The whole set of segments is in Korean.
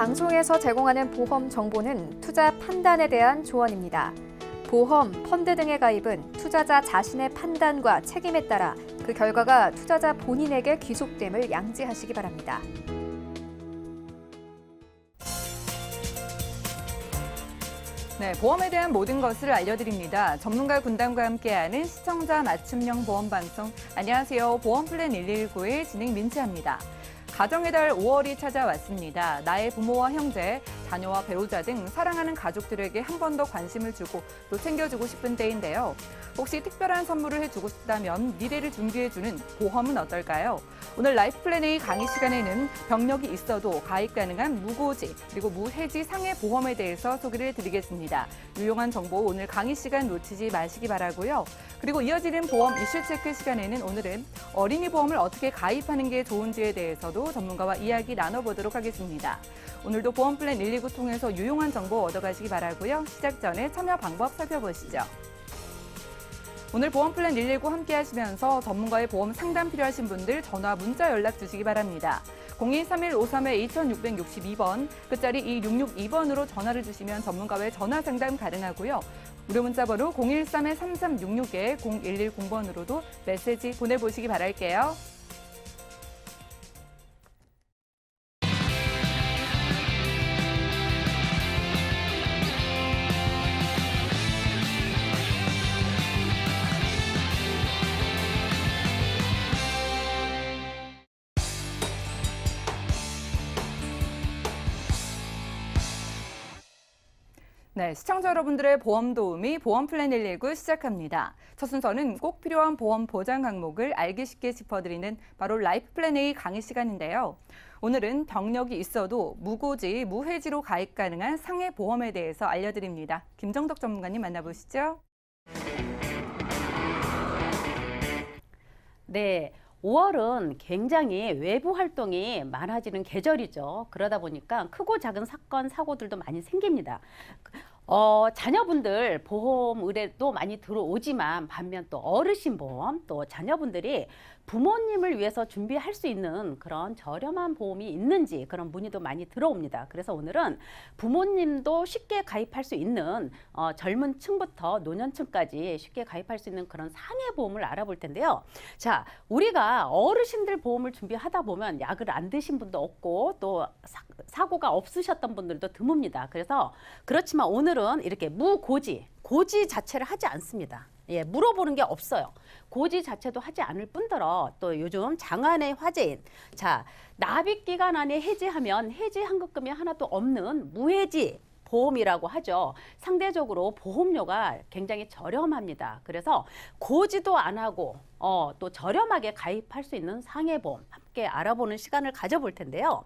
방송에서 제공하는 보험 정보는 투자 판단에 대한 조언입니다. 보험, 펀드 등의 가입은 투자자 자신의 판단과 책임에 따라 그 결과가 투자자 본인에게 귀속됨을 양지하시기 바랍니다. 네, 보험에 대한 모든 것을 알려드립니다. 전문가 군단과 함께하는 시청자 맞춤형 보험 방송. 안녕하세요. 보험 플랜 119의 진행 민지합니다. 가정의 달 5월이 찾아왔습니다. 나의 부모와 형제, 자녀와 배우자 등 사랑하는 가족들에게 한 번 더 관심을 주고 또 챙겨주고 싶은 때인데요. 혹시 특별한 선물을 해주고 싶다면 미래를 준비해주는 보험은 어떨까요? 오늘 라이프 플랜 A 강의 시간에는 병력이 있어도 가입 가능한 무고지 그리고 무해지 상해 보험에 대해서 소개를 드리겠습니다. 유용한 정보 오늘 강의 시간 놓치지 마시기 바라고요. 그리고 이어지는 보험 이슈 체크 시간에는 오늘은 어린이 보험을 어떻게 가입하는 게 좋은지에 대해서도 전문가와 이야기 나눠보도록 하겠습니다. 오늘도 보험 플랜 119 통해서 유용한 정보 얻어가시기 바라고요. 시작 전에 참여 방법 살펴보시죠. 오늘 보험 플랜 119 함께 하시면서 전문가의 보험 상담 필요하신 분들 전화, 문자 연락 주시기 바랍니다. 023153-2662번, 끝자리 2662번으로 전화를 주시면 전문가의 전화 상담 가능하고요. 무료 문자 번호 013-3366-0110번으로도 메시지 보내보시기 바랄게요. 네, 시청자 여러분들의 보험 도우미 보험 플랜 119 시작합니다. 첫 순서는 꼭 필요한 보험 보장 항목을 알기 쉽게 짚어드리는 바로 라이프 플랜 A 강의 시간인데요. 오늘은 병력이 있어도 무고지, 무해지로 가입 가능한 상해 보험에 대해서 알려드립니다. 김정덕 전문가님 만나보시죠. 네. 5월은 굉장히 외부 활동이 많아지는 계절이죠. 그러다 보니까 크고 작은 사건, 사고들도 많이 생깁니다. 자녀분들 보험 의뢰도 많이 들어오지만 반면 또 어르신 보험, 또 자녀분들이 부모님을 위해서 준비할 수 있는 그런 저렴한 보험이 있는지 그런 문의도 많이 들어옵니다. 그래서 오늘은 부모님도 쉽게 가입할 수 있는 젊은 층부터 노년층까지 쉽게 가입할 수 있는 그런 상해 보험을 알아볼 텐데요. 자, 우리가 어르신들 보험을 준비하다 보면 약을 안 드신 분도 없고 또 사고가 없으셨던 분들도 드뭅니다. 그래서 그렇지만 오늘은 이렇게 무고지, 고지 자체를 하지 않습니다. 예, 물어보는 게 없어요. 고지 자체도 하지 않을 뿐더러 또 요즘 장안의 화제인 납입 기간 안에 해지하면 해지 환급금이 하나도 없는 무해지 보험이라고 하죠. 상대적으로 보험료가 굉장히 저렴합니다. 그래서 고지도 안 하고 또 저렴하게 가입할 수 있는 상해보험 함께 알아보는 시간을 가져볼 텐데요.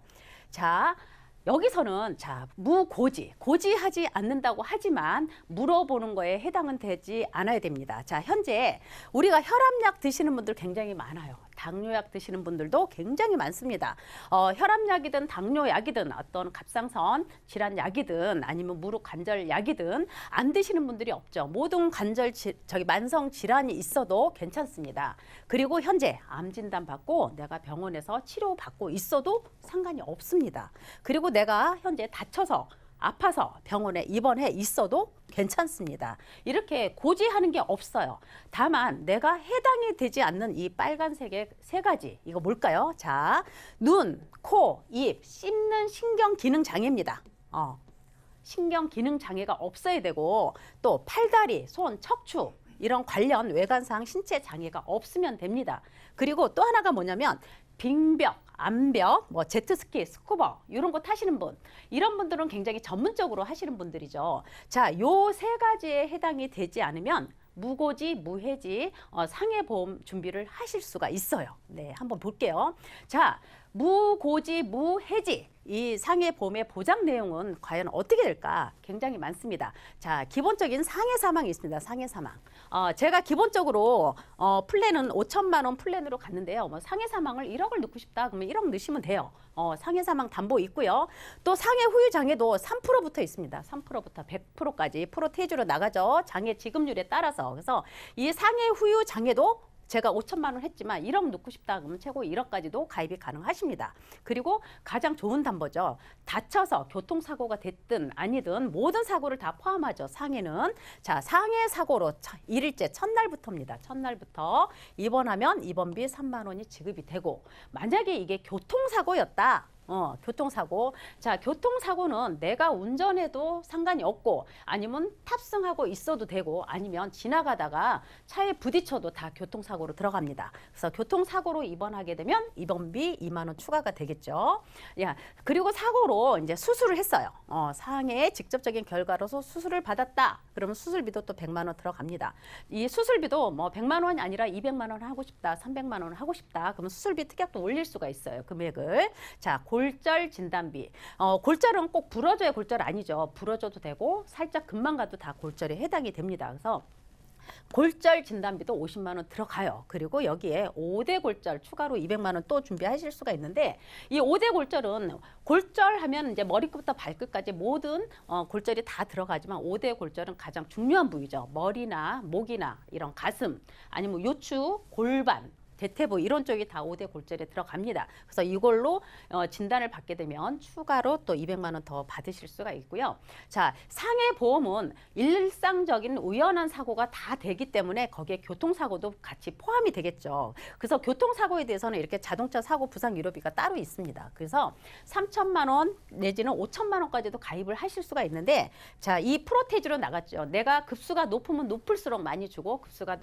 자, 여기서는 무고지, 고지하지 않는다고 하지만 물어보는 거에 해당은 되지 않아야 됩니다. 자, 현재 우리가 혈압약 드시는 분들 굉장히 많아요. 당뇨약 드시는 분들도 굉장히 많습니다. 혈압약이든 당뇨약이든 어떤 갑상선 질환약이든 아니면 무릎 관절약이든 안 드시는 분들이 없죠. 모든 만성 질환이 있어도 괜찮습니다. 그리고 현재 암 진단 받고 내가 병원에서 치료받고 있어도 상관이 없습니다. 그리고 내가 현재 다쳐서 아파서 병원에 입원해 있어도 괜찮습니다. 이렇게 고지하는 게 없어요. 다만 내가 해당이 되지 않는 이 빨간색의 세 가지, 이거 뭘까요? 자, 눈, 코, 입, 씹는 신경 기능 장애입니다. 신경 기능 장애가 없어야 되고 또 팔다리, 손, 척추 이런 관련 외관상 신체 장애가 없으면 됩니다. 그리고 또 하나가 뭐냐면 빙벽, 암벽, 제트스키, 스쿠버 이런 거 타시는 분, 이런 분들은 굉장히 전문적으로 하시는 분들이죠. 자, 요 세 가지에 해당이 되지 않으면 무고지, 무해지 상해보험 준비를 하실 수가 있어요. 네, 한번 볼게요. 자, 무고지, 무해지 이 상해보험의 보장 내용은 과연 어떻게 될까? 굉장히 많습니다. 자, 기본적인 상해 사망이 있습니다. 상해 사망. 제가 기본적으로 플랜은 5천만 원 플랜으로 갔는데요. 상해 사망을 1억을 넣고 싶다 그러면 1억 넣으시면 돼요. 상해 사망 담보 있고요. 또 상해 후유 장애도 3%부터 있습니다. 3%부터 100%까지 프로테이지로 나가죠. 장애 지급률에 따라서. 그래서 이 상해 후유 장애도 제가 5천만 원 했지만 1억 넣고 싶다 그러면 최고 1억까지도 가입이 가능하십니다. 그리고 가장 좋은 담보죠. 다쳐서 교통사고가 됐든 아니든 모든 사고를 다 포함하죠. 상해는. 자, 상해 사고로 1일째 첫날부터입니다. 첫날부터 입원하면 입원비 3만 원이 지급이 되고, 만약에 이게 교통사고였다. 교통사고. 자, 교통사고는 내가 운전해도 상관이 없고, 아니면 탑승하고 있어도 되고, 아니면 지나가다가 차에 부딪혀도 다 교통사고로 들어갑니다. 그래서 교통사고로 입원하게 되면 입원비 2만 원 추가가 되겠죠. 야, 그리고 사고로 이제 수술을 했어요. 상해의 직접적인 결과로서 수술을 받았다. 그러면 수술비도 또 100만 원 들어갑니다. 이 수술비도 뭐 100만 원이 아니라 200만 원 하고 싶다, 300만 원 하고 싶다. 그러면 수술비 특약도 올릴 수가 있어요. 금액을. 자, 골절 진단비. 골절은 꼭 부러져야 골절 아니죠. 부러져도 되고 살짝 금방 가도 다 골절에 해당이 됩니다. 그래서 골절 진단비도 50만 원 들어가요. 그리고 여기에 5대 골절 추가로 200만 원 또 준비하실 수가 있는데, 이 5대 골절은 골절하면 이제 머리끝부터 발끝까지 모든 골절이 다 들어가지만 5대 골절은 가장 중요한 부위죠. 머리나 목이나 이런 가슴, 아니면 요추, 골반, 대퇴부 이런 쪽이 다 5대 골절에 들어갑니다. 그래서 이걸로 진단을 받게 되면 추가로 또 200만 원 더 받으실 수가 있고요. 자, 상해 보험은 일상적인 우연한 사고가 다 되기 때문에 거기에 교통사고도 같이 포함이 되겠죠. 그래서 교통사고에 대해서는 이렇게 자동차 사고 부상 위로비가 따로 있습니다. 그래서 3천만 원 내지는 5천만 원까지도 가입을 하실 수가 있는데, 자, 이 프로테지로 나갔죠. 내가 급수가 높으면 높을수록 많이 주고 급수가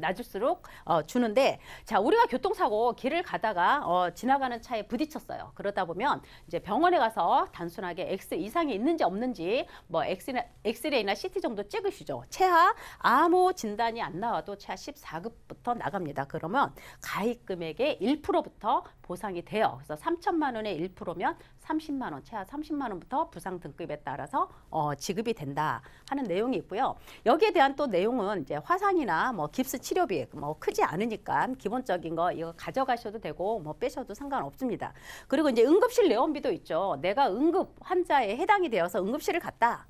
낮을수록 주는데, 자, 우리가 교통사고 길을 가다가 지나가는 차에 부딪혔어요. 그러다 보면 이제 병원에 가서 단순하게 X 이상이 있는지 없는지 뭐 엑스레이나 CT 정도 찍으시죠. 최하 아무 진단이 안 나와도 최하 14급부터 나갑니다. 그러면 가입 금액의 1%부터 보상이 돼요. 그래서 3천만 원의 1%면 30만 원, 최하 30만 원부터 부상 등급에 따라서 지급이 된다 하는 내용이 있고요. 여기에 대한 또 내용은 이제 화상이나 뭐 깁스 치료비 뭐 크지 않으니까 기본적인 거 이거 가져가셔도 되고 뭐 빼셔도 상관없습니다. 그리고 이제 응급실 내원비도 있죠. 내가 응급 환자에 해당이 되어서 응급실을 갔다.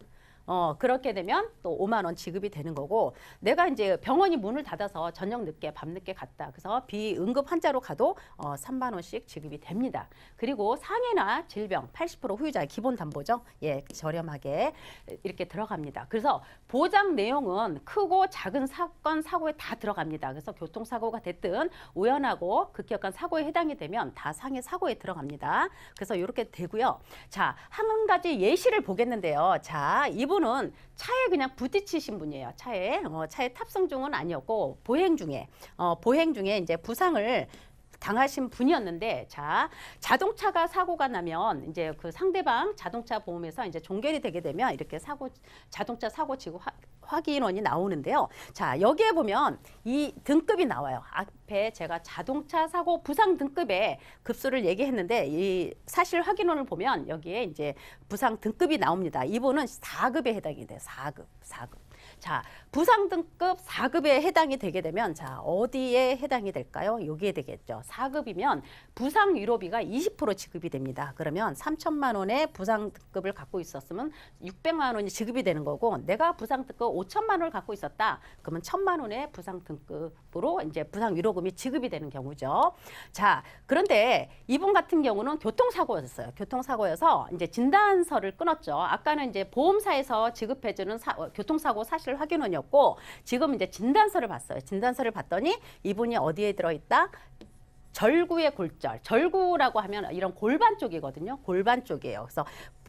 그렇게 되면 또 5만 원 지급이 되는 거고, 내가 이제 병원이 문을 닫아서 저녁 늦게 밤 늦게 갔다. 그래서 비응급 환자로 가도 3만 원씩 지급이 됩니다. 그리고 상해나 질병 80% 후유자의 기본 담보죠. 예, 저렴하게 이렇게 들어갑니다. 그래서 보장 내용은 크고 작은 사건 사고에 다 들어갑니다. 그래서 교통사고가 됐든 우연하고 급격한 사고에 해당이 되면 다 상해 사고에 들어갑니다. 그래서 이렇게 되고요. 자, 한 가지 예시를 보겠는데요. 자, 이분은 차에 그냥 부딪히신 분이에요. 차에 탑승 중은 아니었고 보행 중에 이제 부상을 당하신 분이었는데, 자, 자동차가 사고가 나면 이제 그 상대방 자동차 보험에서 이제 종결이 되게 되면 이렇게 자동차 사고 지구 확인원이 나오는데요. 자, 여기에 보면 이 등급이 나와요. 앞에 제가 자동차 사고 부상 등급의 급수를 얘기했는데, 이 사실 확인원을 보면 여기에 이제 부상 등급이 나옵니다. 이분은 4급에 해당이 돼요. 4급. 자, 부상 등급 4급에 해당이 되게 되면, 자, 어디에 해당이 될까요? 여기에 되겠죠. 4급이면 부상 위로비가 20% 지급이 됩니다. 그러면 3천만 원의 부상 등급을 갖고 있었으면 600만 원이 지급이 되는 거고, 내가 부상 등급 5천만 원을 갖고 있었다. 그러면 1,000만 원의 부상 등급으로 이제 부상 위로금이 지급이 되는 경우죠. 자, 그런데 이분 같은 경우는 교통사고였어요. 교통사고여서 이제 진단서를 끊었죠. 아까는 이제 보험사에서 지급해주는 교통사고 사실 확인원이었고, 지금 이제 진단서를 봤어요. 진단서를 봤더니 이분이 어디에 들어있다? 절구의 골절. 절구라고 하면 이런 골반 쪽이거든요. 골반 쪽이에요. 그래서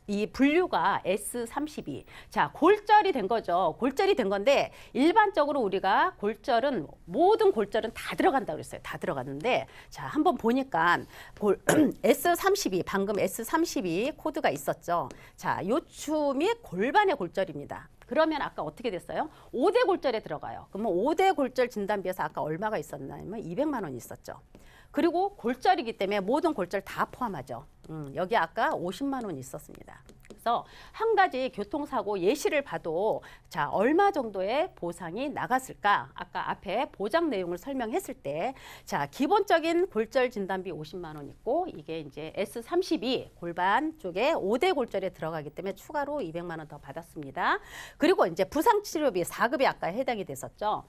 이 분류가 S32. 자, 골절이 된 거죠. 골절이 된 건데, 일반적으로 우리가 골절은 모든 골절은 다 들어간다고 그랬어요. 다 들어갔는데, 자, 한번 보니까 S32, 방금 S32 코드가 있었죠. 자, 요추 및 골반의 골절입니다. 그러면 아까 어떻게 됐어요? 5대 골절에 들어가요. 그러면 5대 골절 진단비에서 아까 얼마가 있었냐면 200만 원이 있었죠. 그리고 골절이기 때문에 모든 골절 다 포함하죠. 여기 아까 50만 원이 있었습니다. 그래서 한 가지 교통사고 예시를 봐도, 자, 얼마 정도의 보상이 나갔을까? 아까 앞에 보장 내용을 설명했을 때, 자, 기본적인 골절 진단비 50만 원 있고, 이게 이제 S32 골반 쪽에 5대 골절에 들어가기 때문에 추가로 200만 원 더 받았습니다. 그리고 이제 부상치료비 4급에 아까 해당이 됐었죠.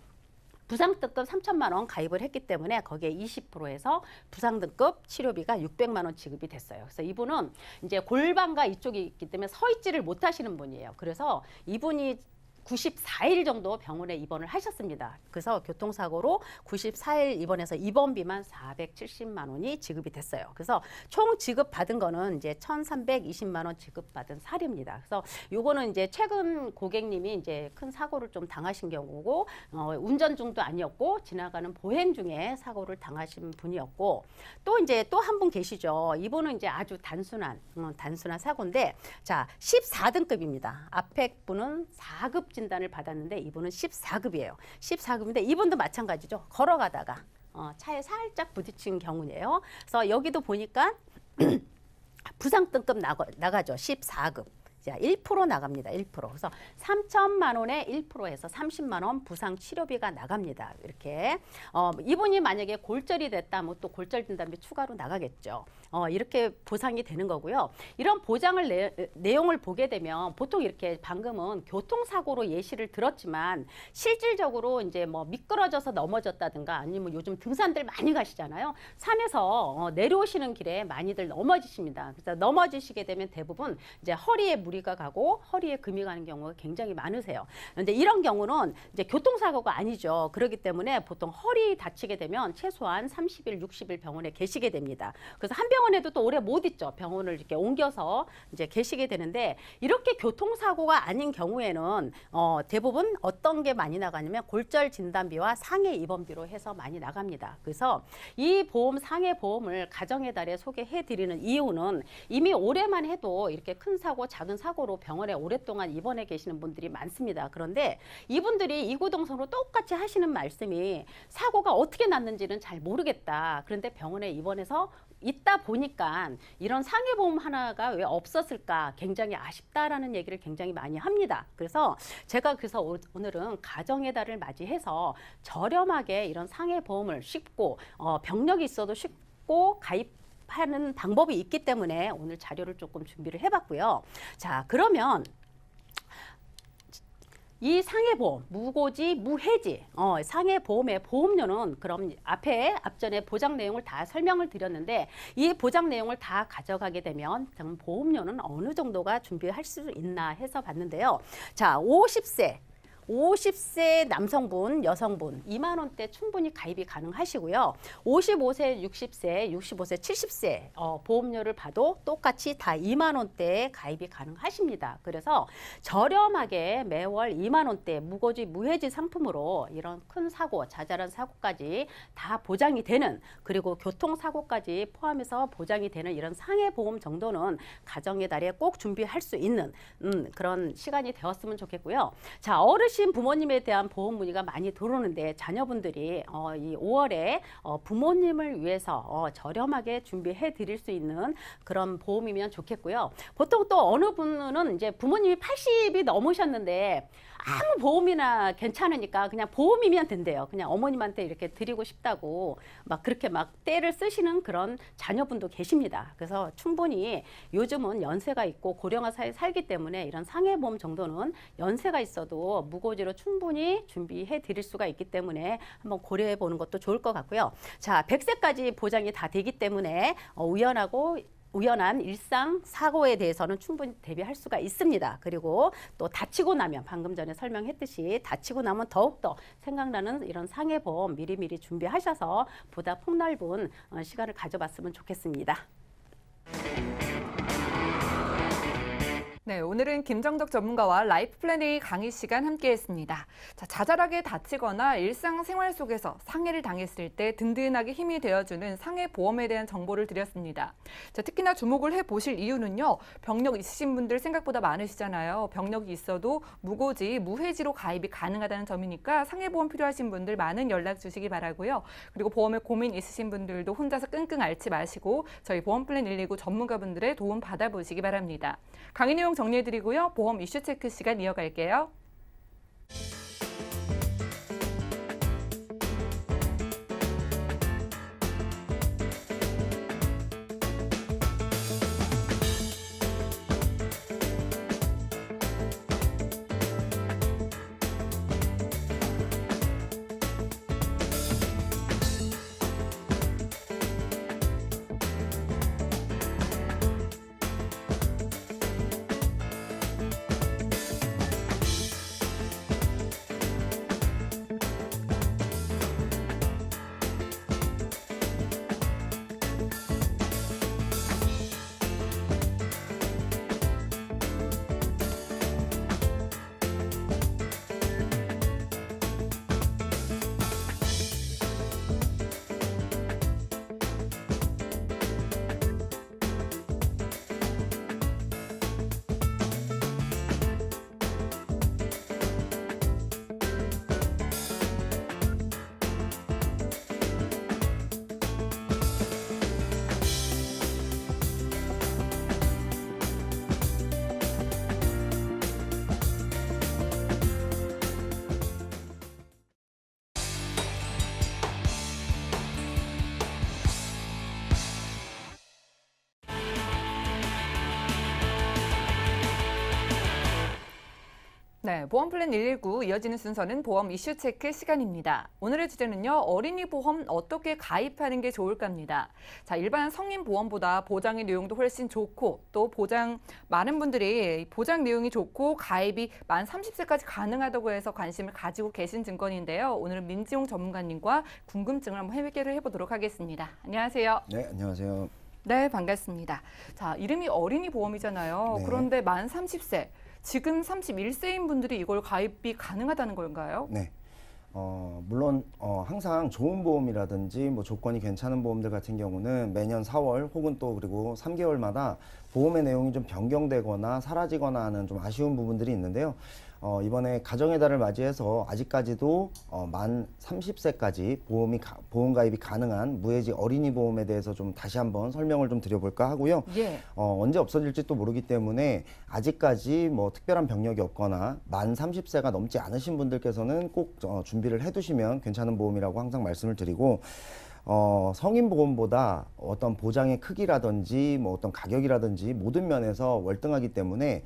부상등급 3천만 원 가입을 했기 때문에 거기에 20%에서 부상등급 치료비가 600만 원 지급이 됐어요. 그래서 이분은 이제 골반과 이쪽이 있기 때문에 서 있지를 못하시는 분이에요. 그래서 이분이 94일 정도 병원에 입원을 하셨습니다. 그래서 교통사고로 94일 입원해서 입원비만 470만 원이 지급이 됐어요. 그래서 총 지급받은 거는 이제 1,320만 원 지급받은 사례입니다. 그래서 요거는 이제 최근 고객님이 이제 큰 사고를 좀 당하신 경우고 운전 중도 아니었고 지나가는 보행 중에 사고를 당하신 분이었고 또 이제 또 한 분 계시죠. 이분은 이제 아주 단순한 사고인데 자 14등급입니다. 앞에 분은 4급 진단을 받았는데 이분은 14급이에요. 14급인데 이분도 마찬가지죠. 걸어가다가 차에 살짝 부딪힌 경우네요. 그래서 여기도 보니까 부상등급 나가죠. 14급. 자, 1% 나갑니다. 1%. 그래서 3천만 원에 1%에서 30만 원 부상 치료비가 나갑니다. 이렇게 이분이 만약에 골절이 됐다면 또 골절 진단비 추가로 나가겠죠. 이렇게 보상이 되는 거고요. 이런 보장을 내용을 보게 되면 보통 이렇게 방금은 교통사고로 예시를 들었지만 실질적으로 이제 뭐 미끄러져서 넘어졌다든가 아니면 요즘 등산들 많이 가시잖아요. 산에서 내려오시는 길에 많이들 넘어지십니다. 그래서 넘어지시게 되면 대부분 이제 허리에 무리가 가고 허리에 금이 가는 경우가 굉장히 많으세요. 그런데 이런 경우는 이제 교통사고가 아니죠. 그렇기 때문에 보통 허리 다치게 되면 최소한 30일, 60일 병원에 계시게 됩니다. 그래서 한 병원에도 또 오래 못 있죠. 병원을 이렇게 옮겨서 이제 계시게 되는데 이렇게 교통사고가 아닌 경우에는 대부분 어떤 게 많이 나가냐면 골절 진단비와 상해 입원비로 해서 많이 나갑니다. 그래서 이 보험, 상해 보험을 가정의 달에 소개해 드리는 이유는 이미 올해만 해도 이렇게 큰 사고, 작은 사고로 병원에 오랫동안 입원해 계시는 분들이 많습니다. 그런데 이분들이 이구동성으로 똑같이 하시는 말씀이 사고가 어떻게 났는지는 잘 모르겠다. 그런데 병원에 입원해서 있다 보니까 이런 상해보험 하나가 왜 없었을까 굉장히 아쉽다라는 얘기를 굉장히 많이 합니다. 그래서 제가 오늘은 가정의 달을 맞이해서 저렴하게 이런 상해보험을 쉽고 병력이 있어도 쉽고 가입하는 방법이 있기 때문에 오늘 자료를 조금 준비를 해봤고요. 자, 그러면 이 상해보험, 무고지, 무해지, 상해보험의 보험료는 그럼 앞전에 보장 내용을 다 설명을 드렸는데 이 보장 내용을 다 가져가게 되면 보험료는 어느 정도가 준비할 수 있나 해서 봤는데요. 자, 50세 남성분, 여성분 2만 원대 충분히 가입이 가능하시고요. 55세, 60세, 65세, 70세 보험료를 봐도 똑같이 다 2만 원대에 가입이 가능하십니다. 그래서 저렴하게 매월 2만 원대 무고지, 무해지 상품으로 이런 큰 사고, 자잘한 사고까지 다 보장이 되는 그리고 교통사고까지 포함해서 보장이 되는 이런 상해보험 정도는 가정의 달에 꼭 준비할 수 있는 그런 시간이 되었으면 좋겠고요. 자, 어르신 부모님에 대한 보험 문의가 많이 들어오는데 자녀분들이 이 5월에 부모님을 위해서 저렴하게 준비해 드릴 수 있는 그런 보험이면 좋겠고요. 보통 또 어느 분은 이제 부모님이 80이 넘으셨는데 아무 보험이나 괜찮으니까 그냥 보험이면 된대요. 그냥 어머님한테 이렇게 드리고 싶다고 막 그렇게 막 떼를 쓰시는 그런 자녀분도 계십니다. 그래서 충분히 요즘은 연세가 있고 고령화 사회에 살기 때문에 이런 상해보험 정도는 연세가 있어도 무고지로 충분히 준비해 드릴 수가 있기 때문에 한번 고려해 보는 것도 좋을 것 같고요. 자, 100세까지 보장이 다 되기 때문에 우연한 일상 사고에 대해서는 충분히 대비할 수가 있습니다. 그리고 또 다치고 나면 방금 전에 설명했듯이 다치고 나면 더욱더 생각나는 이런 상해보험 미리미리 준비하셔서 보다 폭넓은 시간을 가져봤으면 좋겠습니다. 네, 오늘은 김정덕 전문가와 라이프 플래닝 강의 시간 함께했습니다. 자, 자잘하게 다치거나 일상생활 속에서 상해를 당했을 때 든든하게 힘이 되어주는 상해보험에 대한 정보를 드렸습니다. 자, 특히나 주목을 해보실 이유는요. 병력 있으신 분들 생각보다 많으시잖아요. 병력이 있어도 무고지, 무해지로 가입이 가능하다는 점이니까 상해보험 필요하신 분들 많은 연락 주시기 바라고요. 그리고 보험에 고민 있으신 분들도 혼자서 끙끙 앓지 마시고 저희 보험플랜 119 전문가분들의 도움 받아보시기 바랍니다. 강의 내용 정리해드리고요. 보험 이슈 체크 시간 이어갈게요. 네, 보험 플랜 119 이어지는 순서는 보험 이슈 체크 시간입니다. 오늘의 주제는요, 어린이 보험 어떻게 가입하는 게 좋을까입니다. 자, 일반 성인 보험보다 보장의 내용도 훨씬 좋고 또 많은 분들이 보장 내용이 좋고 가입이 만 30세까지 가능하다고 해서 관심을 가지고 계신 증권인데요. 오늘은 민지용 전문가님과 궁금증을 한번 해결을 해보도록 하겠습니다. 안녕하세요. 네, 안녕하세요. 네, 반갑습니다. 자, 이름이 어린이 보험이잖아요. 네. 그런데 만 30세. 지금 31세인 분들이 이걸 가입이 가능하다는 건가요? 네. 물론 항상 좋은 보험이라든지 뭐 조건이 괜찮은 보험들 같은 경우는 매년 4월 혹은 또 그리고 3개월마다 보험의 내용이 좀 변경되거나 사라지거나 하는 좀 아쉬운 부분들이 있는데요. 이번에 가정의 달을 맞이해서 아직까지도 만 30세까지 보험 가입이 가능한 무해지 어린이 보험에 대해서 좀 다시 한번 설명을 좀 드려볼까 하고요. 예. 언제 없어질지 또 모르기 때문에 아직까지 뭐 특별한 병력이 없거나 만 30세가 넘지 않으신 분들께서는 꼭 준비를 해두시면 괜찮은 보험이라고 항상 말씀을 드리고, 성인 보험보다 어떤 보장의 크기라든지 뭐 어떤 가격이라든지 모든 면에서 월등하기 때문에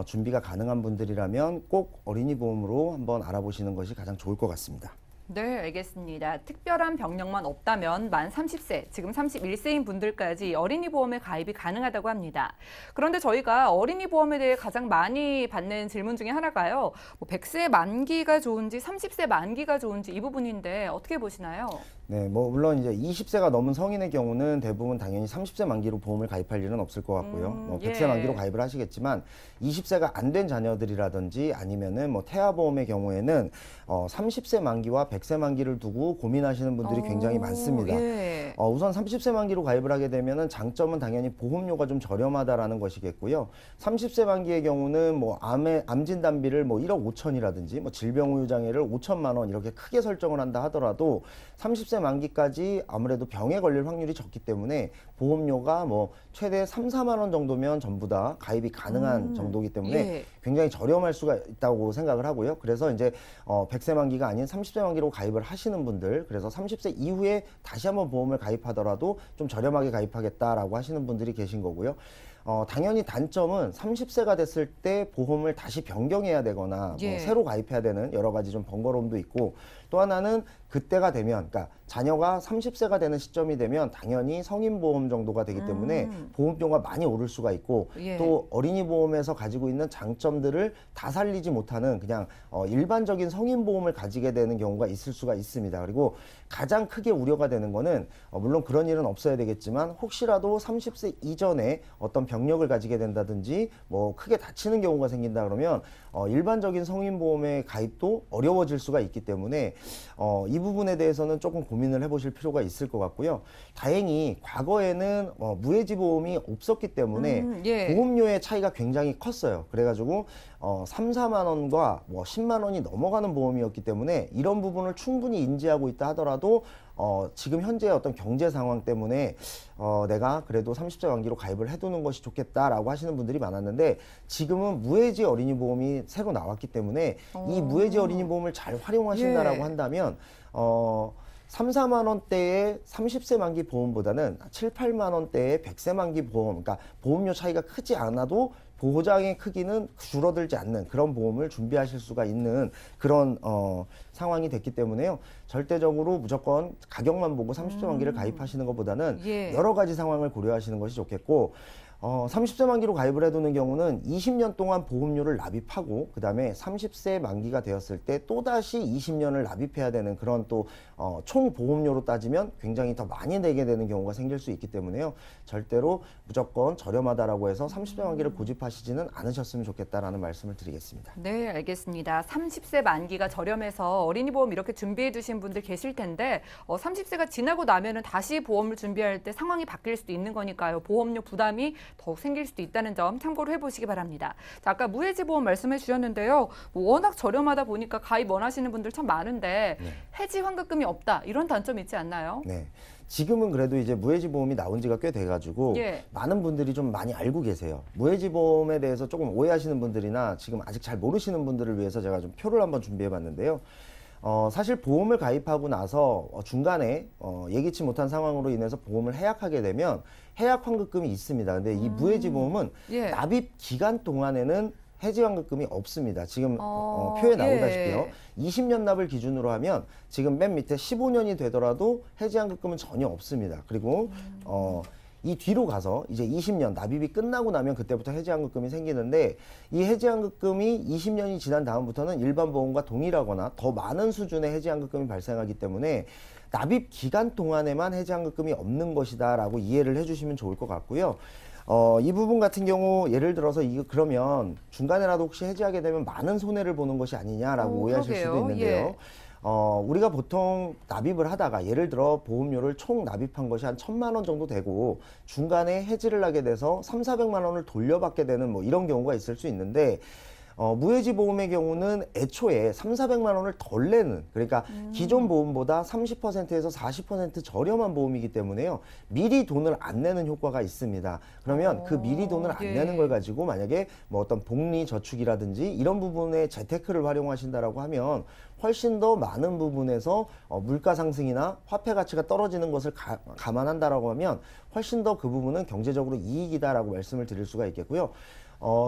준비가 가능한 분들이라면 꼭 어린이 보험으로 한번 알아보시는 것이 가장 좋을 것 같습니다. 네, 알겠습니다. 특별한 병력만 없다면 만 30세, 지금 31세인 분들까지 어린이 보험에 가입이 가능하다고 합니다. 그런데 저희가 어린이 보험에 대해 가장 많이 받는 질문 중에 하나가요. 뭐 100세 만기가 좋은지 30세 만기가 좋은지 이 부분인데 어떻게 보시나요? 네, 뭐 물론 이제 20세가 넘은 성인의 경우는 대부분 당연히 30세 만기로 보험을 가입할 일은 없을 것 같고요. 뭐 100세 예. 만기로 가입을 하시겠지만 20세가 안 된 자녀들이라든지 아니면은 뭐 태아보험의 경우에는 30세 만기와 100세 만기를 두고 고민하시는 분들이 굉장히 많습니다. 예. 우선 30세 만기로 가입을 하게 되면은 장점은 당연히 보험료가 좀 저렴하다라는 것이겠고요. 30세 만기의 경우는 뭐 암 진단비를 뭐 1억 5천이라든지 뭐 질병 장애를 5천만 원 이렇게 크게 설정을 한다 하더라도 30세 만기까지 아무래도 병에 걸릴 확률이 적기 때문에 보험료가 뭐 최대 3, 4만 원 정도면 전부 다 가입이 가능한 정도이기 때문에 예. 굉장히 저렴할 수가 있다고 생각을 하고요. 그래서 이제 100세 만기가 아닌 30세 만기로 가입을 하시는 분들, 그래서 30세 이후에 다시 한번 보험을 가입하더라도 좀 저렴하게 가입하겠다라고 하시는 분들이 계신 거고요. 당연히 단점은 30세가 됐을 때 보험을 다시 변경해야 되거나 예. 뭐 새로 가입해야 되는 여러 가지 좀 번거로움도 있고, 또 하나는 그때가 되면, 그러니까 자녀가 30세가 되는 시점이 되면 당연히 성인 보험 정도가 되기 때문에 보험료가 많이 오를 수가 있고, 예. 또 어린이 보험에서 가지고 있는 장점들을 다 살리지 못하는 그냥 일반적인 성인 보험을 가지게 되는 경우가 있을 수가 있습니다. 그리고 가장 크게 우려가 되는 거는 물론 그런 일은 없어야 되겠지만 혹시라도 30세 이전에 어떤 병력을 가지게 된다든지 뭐 크게 다치는 경우가 생긴다 그러면 일반적인 성인 보험의 가입도 어려워질 수가 있기 때문에 이 부분에 대해서는 조금 고민을 해보실 필요가 있을 것 같고요. 다행히 과거에는 무해지 보험이 없었기 때문에 예. 보험료의 차이가 굉장히 컸어요. 그래가지고 3, 4만 원과 뭐 10만 원이 넘어가는 보험이었기 때문에 이런 부분을 충분히 인지하고 있다 하더라도 지금 현재의 어떤 경제 상황 때문에 내가 그래도 30세 만기로 가입을 해두는 것이 좋겠다라고 하시는 분들이 많았는데, 지금은 무해지 어린이 보험이 새로 나왔기 때문에 이 무해지 어린이 보험을 잘 활용하신다라고 예. 한다면 3, 4만 원대의 30세 만기 보험보다는 7, 8만 원대의 100세 만기 보험, 그러니까 보험료 차이가 크지 않아도 보장의 크기는 줄어들지 않는 그런 보험을 준비하실 수가 있는 그런 상황이 됐기 때문에요. 절대적으로 무조건 가격만 보고 30세 만기를 가입하시는 것보다는 예. 여러 가지 상황을 고려하시는 것이 좋겠고, 30세 만기로 가입을 해두는 경우는 20년 동안 보험료를 납입하고 그다음에 30세 만기가 되었을 때 또다시 20년을 납입해야 되는 그런 또 총 보험료로 따지면 굉장히 더 많이 내게 되는 경우가 생길 수 있기 때문에요. 절대로 무조건 저렴하다라고 해서 30세 만기를 고집하시지는 않으셨으면 좋겠다라는 말씀을 드리겠습니다. 네, 알겠습니다. 30세 만기가 저렴해서 어린이 보험 이렇게 준비해 두신 분들 계실 텐데 30세가 지나고 나면은 다시 보험을 준비할 때 상황이 바뀔 수도 있는 거니까요. 보험료 부담이 더욱 생길 수도 있다는 점 참고를 해보시기 바랍니다. 자, 아까 무해지 보험 말씀해 주셨는데요. 뭐 워낙 저렴하다 보니까 가입 원하시는 분들 참 많은데 해지 환급금이 없다 이런 단점이 있지 않나요? 네. 지금은 그래도 이제 무해지 보험이 나온 지가 꽤 돼가지고 예. 많은 분들이 좀 많이 알고 계세요. 무해지 보험에 대해서 조금 오해하시는 분들이나 지금 아직 잘 모르시는 분들을 위해서 제가 좀 표를 한번 준비해 봤는데요. 사실 보험을 가입하고 나서 중간에 예기치 못한 상황으로 인해서 보험을 해약하게 되면 해약 환급금이 있습니다. 근데 이 무해지 보험은 예. 납입 기간 동안에는 해지환급금이 없습니다. 지금 표에 나오다시피요. 예. 20년 납을 기준으로 하면 지금 맨 밑에 15년이 되더라도 해지환급금은 전혀 없습니다. 그리고 이 뒤로 가서 이제 20년 납입이 끝나고 나면 그때부터 해지환급금이 생기는데 이 해지환급금이 20년이 지난 다음부터는 일반 보험과 동일하거나 더 많은 수준의 해지환급금이 발생하기 때문에 납입 기간 동안에만 해지환급금이 없는 것이다라고 이해를 해주시면 좋을 것 같고요. 이 부분 같은 경우 예를 들어서 이거 그러면 중간에라도 혹시 해지하게 되면 많은 손해를 보는 것이 아니냐라고 오해하실 수도 그러게요. 있는데요. 예. 우리가 보통 납입을 하다가 예를 들어 보험료를 총 납입한 것이 한 1,000만 원 정도 되고 중간에 해지를 하게 돼서 3,400만 원을 돌려받게 되는 뭐 이런 경우가 있을 수 있는데 무해지 보험의 경우는 애초에 3,400만 원을 덜 내는 그러니까 기존 보험보다 30%에서 40% 저렴한 보험이기 때문에요. 미리 돈을 안 내는 효과가 있습니다. 그러면 그 미리 돈을 안 예. 내는 걸 가지고 만약에 뭐 어떤 복리 저축이라든지 이런 부분에 재테크를 활용하신다라고 하면 훨씬 더 많은 부분에서 물가 상승이나 화폐 가치가 떨어지는 것을 감안한다라고 하면 훨씬 더 그 부분은 경제적으로 이익이다라고 말씀을 드릴 수가 있겠고요.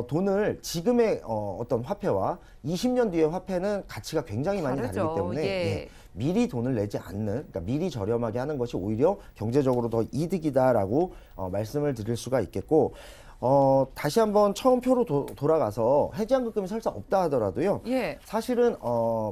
돈을 지금의 어떤 화폐와 20년 뒤의 화폐는 가치가 굉장히 많이 다르죠. 다르기 때문에 예. 미리 돈을 내지 않는, 그러니까 미리 저렴하게 하는 것이 오히려 경제적으로 더 이득이다라고 말씀을 드릴 수가 있겠고, 다시 한번 처음 표로 돌아가서 해지환급금이 설사 없다 하더라도요. 예. 사실은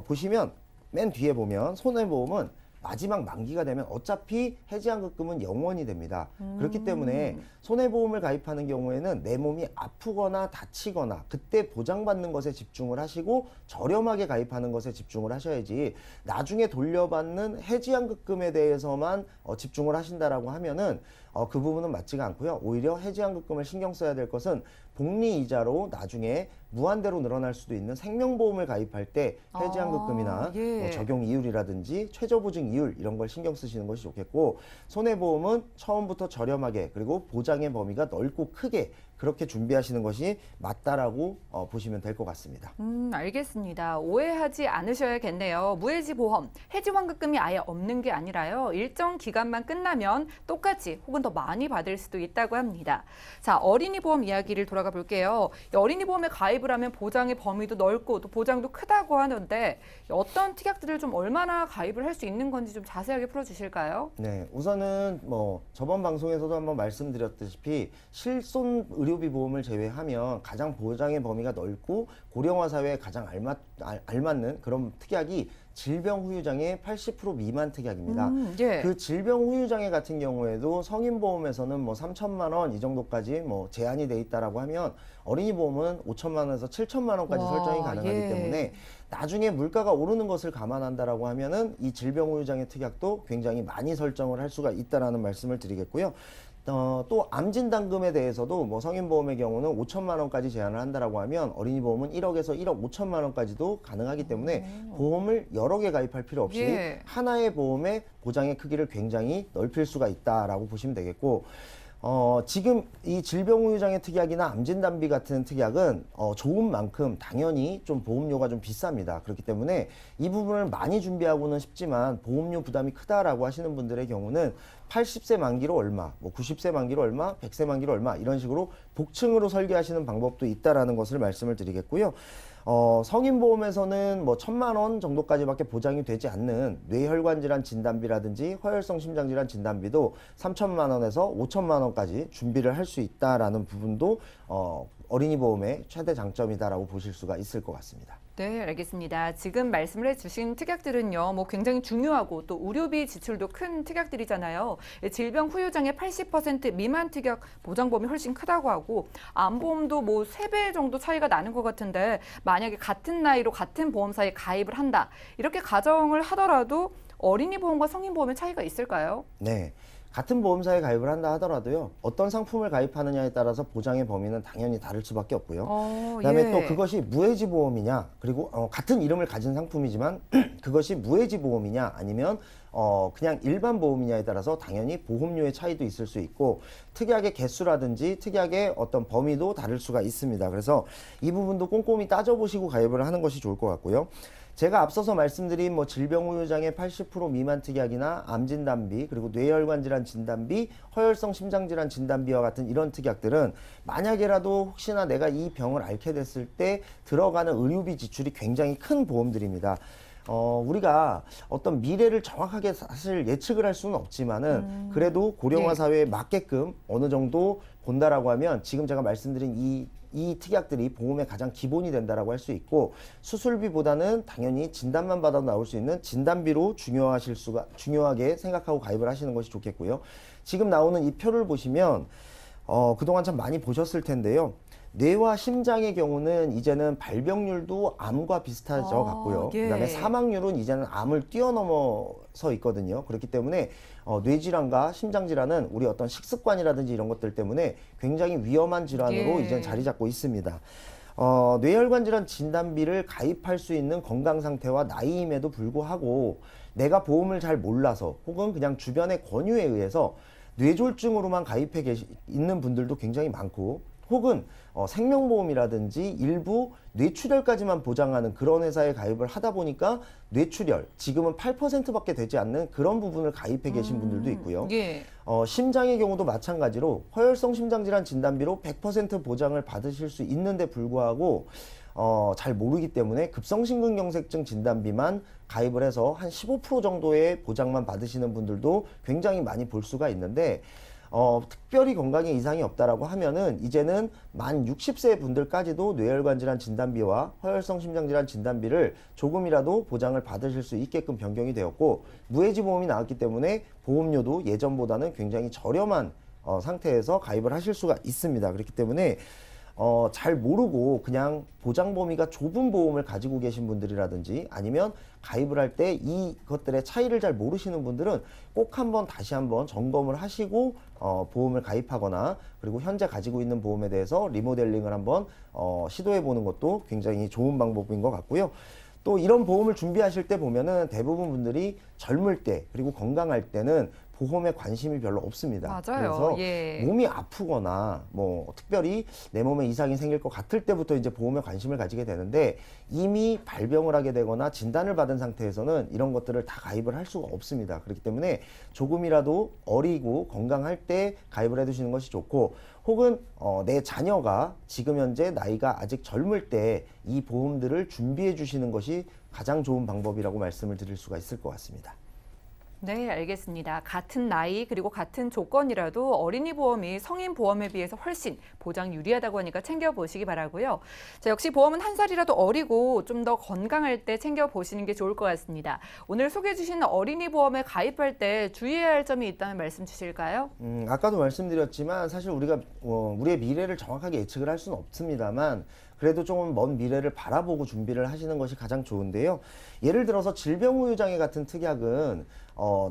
보시면 맨 뒤에 보면 손해보험은 마지막 만기가 되면 어차피 해지환급금은 영원이 됩니다. 그렇기 때문에 손해보험을 가입하는 경우에는 내 몸이 아프거나 다치거나 그때 보장받는 것에 집중을 하시고 저렴하게 가입하는 것에 집중을 하셔야지 나중에 돌려받는 해지환급금에 대해서만 집중을 하신다라고 하면은 그 부분은 맞지가 않고요. 오히려 해지환급금을 신경 써야 될 것은 복리이자로 나중에 무한대로 늘어날 수도 있는 생명보험을 가입할 때 해지환급금이나 예. 뭐 적용 이율이라든지 최저보증 이율 이런 걸 신경 쓰시는 것이 좋겠고, 손해보험은 처음부터 저렴하게 그리고 보장의 범위가 넓고 크게 그렇게 준비하시는 것이 맞다라고 보시면 될 것 같습니다. 알겠습니다. 오해하지 않으셔야겠네요. 무해지 보험, 해지환급금이 아예 없는 게 아니라요. 일정 기간만 끝나면 똑같이 혹은 더 많이 받을 수도 있다고 합니다. 자, 어린이 보험 이야기를 돌아가 볼게요. 이 어린이 보험에 가입을 하면 보장의 범위도 넓고 또 보장도 크다고 하는데 어떤 특약들을 좀 얼마나 가입을 할 수 있는 건지 좀 자세하게 풀어주실까요? 네, 우선은 뭐 저번 방송에서도 한번 말씀드렸다시피 실손 의료비 보험을 제외하면 가장 보장의 범위가 넓고 고령화 사회에 가장 알맞는 그런 특약이 질병 후유장애 80% 미만 특약입니다. 예. 그 질병 후유장애 같은 경우에도 성인보험에서는 뭐 3천만 원 이 정도까지 뭐 제한이 돼 있다라고 하면 어린이 보험은 5천만 원에서 7천만 원까지 와, 설정이 가능하기 예. 때문에 나중에 물가가 오르는 것을 감안한다라고 하면은 이 질병 후유장애 특약도 굉장히 많이 설정을 할 수가 있다라는 말씀을 드리겠고요. 또 암진단금에 대해서도 뭐 성인보험의 경우는 5천만 원까지 제한을 한다라고 하면 어린이 보험은 1억에서 1억 5천만 원까지도 가능하기 때문에 보험을 여러 개 가입할 필요 없이 예. 하나의 보험의 보장의 크기를 굉장히 넓힐 수가 있다라고 보시면 되겠고, 지금 이 질병후유장애 특약이나 암진단비 같은 특약은 좋은 만큼 당연히 좀 보험료가 좀 비쌉니다. 그렇기 때문에 이 부분을 많이 준비하고는 싶지만 보험료 부담이 크다라고 하시는 분들의 경우는 80세 만기로 얼마, 뭐 90세 만기로 얼마, 100세 만기로 얼마 이런 식으로 복층으로 설계하시는 방법도 있다라는 것을 말씀을 드리겠고요. 성인보험에서는 뭐 1,000만 원 정도까지밖에 보장이 되지 않는 뇌혈관 질환 진단비라든지 허혈성 심장 질환 진단비도 3천만 원에서 5천만 원까지 준비를 할 수 있다라는 부분도 어린이 보험의 최대 장점이다라고 보실 수가 있을 것 같습니다. 네, 알겠습니다. 지금 말씀을 해주신 특약들은요, 뭐 굉장히 중요하고 또 의료비 지출도 큰 특약들이잖아요. 질병 후유장애 80% 미만 특약 보장범위 훨씬 크다고 하고 암보험도 뭐 3배 정도 차이가 나는 것 같은데 만약에 같은 나이로 같은 보험사에 가입을 한다 이렇게 가정을 하더라도 어린이 보험과 성인 보험의 차이가 있을까요? 네. 같은 보험사에 가입을 한다 하더라도요. 어떤 상품을 가입하느냐에 따라서 보장의 범위는 당연히 다를 수밖에 없고요. 그다음에 예. 또 그것이 무해지 보험이냐, 그리고 같은 이름을 가진 상품이지만 그것이 무해지 보험이냐 아니면 그냥 일반 보험이냐에 따라서 당연히 보험료의 차이도 있을 수 있고 특약의 개수라든지 특약의 어떤 범위도 다를 수가 있습니다. 그래서 이 부분도 꼼꼼히 따져보시고 가입을 하는 것이 좋을 것 같고요. 제가 앞서서 말씀드린 뭐 질병후유장애 80% 미만 특약이나 암 진단비, 그리고 뇌혈관 질환 진단비, 허혈성 심장 질환 진단비와 같은 이런 특약들은 만약에라도 혹시나 내가 이 병을 앓게 됐을 때 들어가는 의료비 지출이 굉장히 큰 보험들입니다. 우리가 어떤 미래를 정확하게 사실 예측을 할 수는 없지만은 그래도 고령화 사회에 맞게끔 어느 정도 본다라고 하면 지금 제가 말씀드린 이 특약들이 보험의 가장 기본이 된다라고 할 수 있고, 수술비보다는 당연히 진단만 받아도 나올 수 있는 진단비로 중요하게 생각하고 가입을 하시는 것이 좋겠고요. 지금 나오는 이 표를 보시면 그동안 참 많이 보셨을 텐데요. 뇌와 심장의 경우는 이제는 발병률도 암과 비슷해져 갔고요. 예. 그다음에 사망률은 이제는 암을 뛰어넘어서 있거든요. 그렇기 때문에 뇌질환과 심장질환은 우리 어떤 식습관이라든지 이런 것들 때문에 굉장히 위험한 질환으로 예. 이제 자리 잡고 있습니다. 뇌혈관 질환 진단비를 가입할 수 있는 건강 상태와 나이임에도 불구하고 내가 보험을 잘 몰라서 혹은 그냥 주변의 권유에 의해서 뇌졸중으로만 가입해 있는 분들도 굉장히 많고, 혹은 생명보험이라든지 일부 뇌출혈까지만 보장하는 그런 회사에 가입을 하다 보니까 뇌출혈, 지금은 8%밖에 되지 않는 그런 부분을 가입해 계신 분들도 있고요. 예. 심장의 경우도 마찬가지로 허혈성 심장질환 진단비로 100% 보장을 받으실 수 있는데 불구하고 잘 모르기 때문에 급성심근경색증 진단비만 가입을 해서 한 15% 정도의 보장만 받으시는 분들도 굉장히 많이 볼 수가 있는데, 특별히 건강에 이상이 없다라고 하면은 이제는 만 60세 분들까지도 뇌혈관 질환 진단비와 허혈성 심장 질환 진단비를 조금이라도 보장을 받으실 수 있게끔 변경이 되었고, 무해지 보험이 나왔기 때문에 보험료도 예전보다는 굉장히 저렴한 상태에서 가입을 하실 수가 있습니다. 그렇기 때문에 잘 모르고 그냥 보장 범위가 좁은 보험을 가지고 계신 분들이라든지 아니면 가입을 할 때 이것들의 차이를 잘 모르시는 분들은 꼭 다시 한번 점검을 하시고 보험을 가입하거나, 그리고 현재 가지고 있는 보험에 대해서 리모델링을 한번 시도해 보는 것도 굉장히 좋은 방법인 것 같고요. 또 이런 보험을 준비하실 때 보면은 대부분 분들이 젊을 때 그리고 건강할 때는 보험에 관심이 별로 없습니다. 맞아요. 그래서 예. 몸이 아프거나 뭐 특별히 내 몸에 이상이 생길 것 같을 때부터 이제 보험에 관심을 가지게 되는데, 이미 발병을 하게 되거나 진단을 받은 상태에서는 이런 것들을 다 가입을 할 수가 없습니다. 그렇기 때문에 조금이라도 어리고 건강할 때 가입을 해두시는 것이 좋고, 혹은 내 자녀가 지금 현재 나이가 아직 젊을 때 이 보험들을 준비해 주시는 것이 가장 좋은 방법이라고 말씀을 드릴 수가 있을 것 같습니다. 네, 알겠습니다. 같은 나이 그리고 같은 조건이라도 어린이 보험이 성인 보험에 비해서 훨씬 보장 유리하다고 하니까 챙겨보시기 바라고요. 자, 역시 보험은 한 살이라도 어리고 좀 더 건강할 때 챙겨보시는 게 좋을 것 같습니다. 오늘 소개해 주신 어린이 보험에 가입할 때 주의해야 할 점이 있다면 말씀 주실까요? 아까도 말씀드렸지만 사실 우리가 우리의 미래를 정확하게 예측을 할 수는 없습니다만, 그래도 조금 먼 미래를 바라보고 준비를 하시는 것이 가장 좋은데요. 예를 들어서 질병후유장애 같은 특약은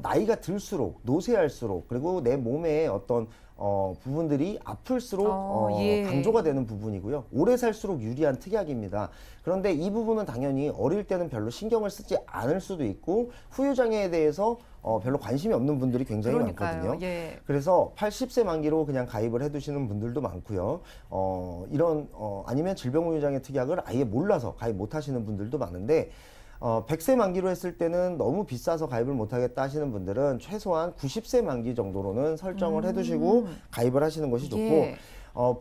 나이가 들수록, 노쇠할수록, 그리고 내 몸에 어떤 부분들이 아플수록 예. 강조가 되는 부분이고요. 오래 살수록 유리한 특약입니다. 그런데 이 부분은 당연히 어릴 때는 별로 신경을 쓰지 않을 수도 있고, 후유장애에 대해서 별로 관심이 없는 분들이 굉장히 그러니까요. 많거든요. 예. 그래서 80세 만기로 그냥 가입을 해두시는 분들도 많고요. 아니면 질병후유장애 특약을 아예 몰라서 가입 못하시는 분들도 많은데, 100세 만기로 했을 때는 너무 비싸서 가입을 못하겠다 하시는 분들은 최소한 90세 만기 정도로는 설정을 해두시고 가입을 하시는 것이 좋고, 예.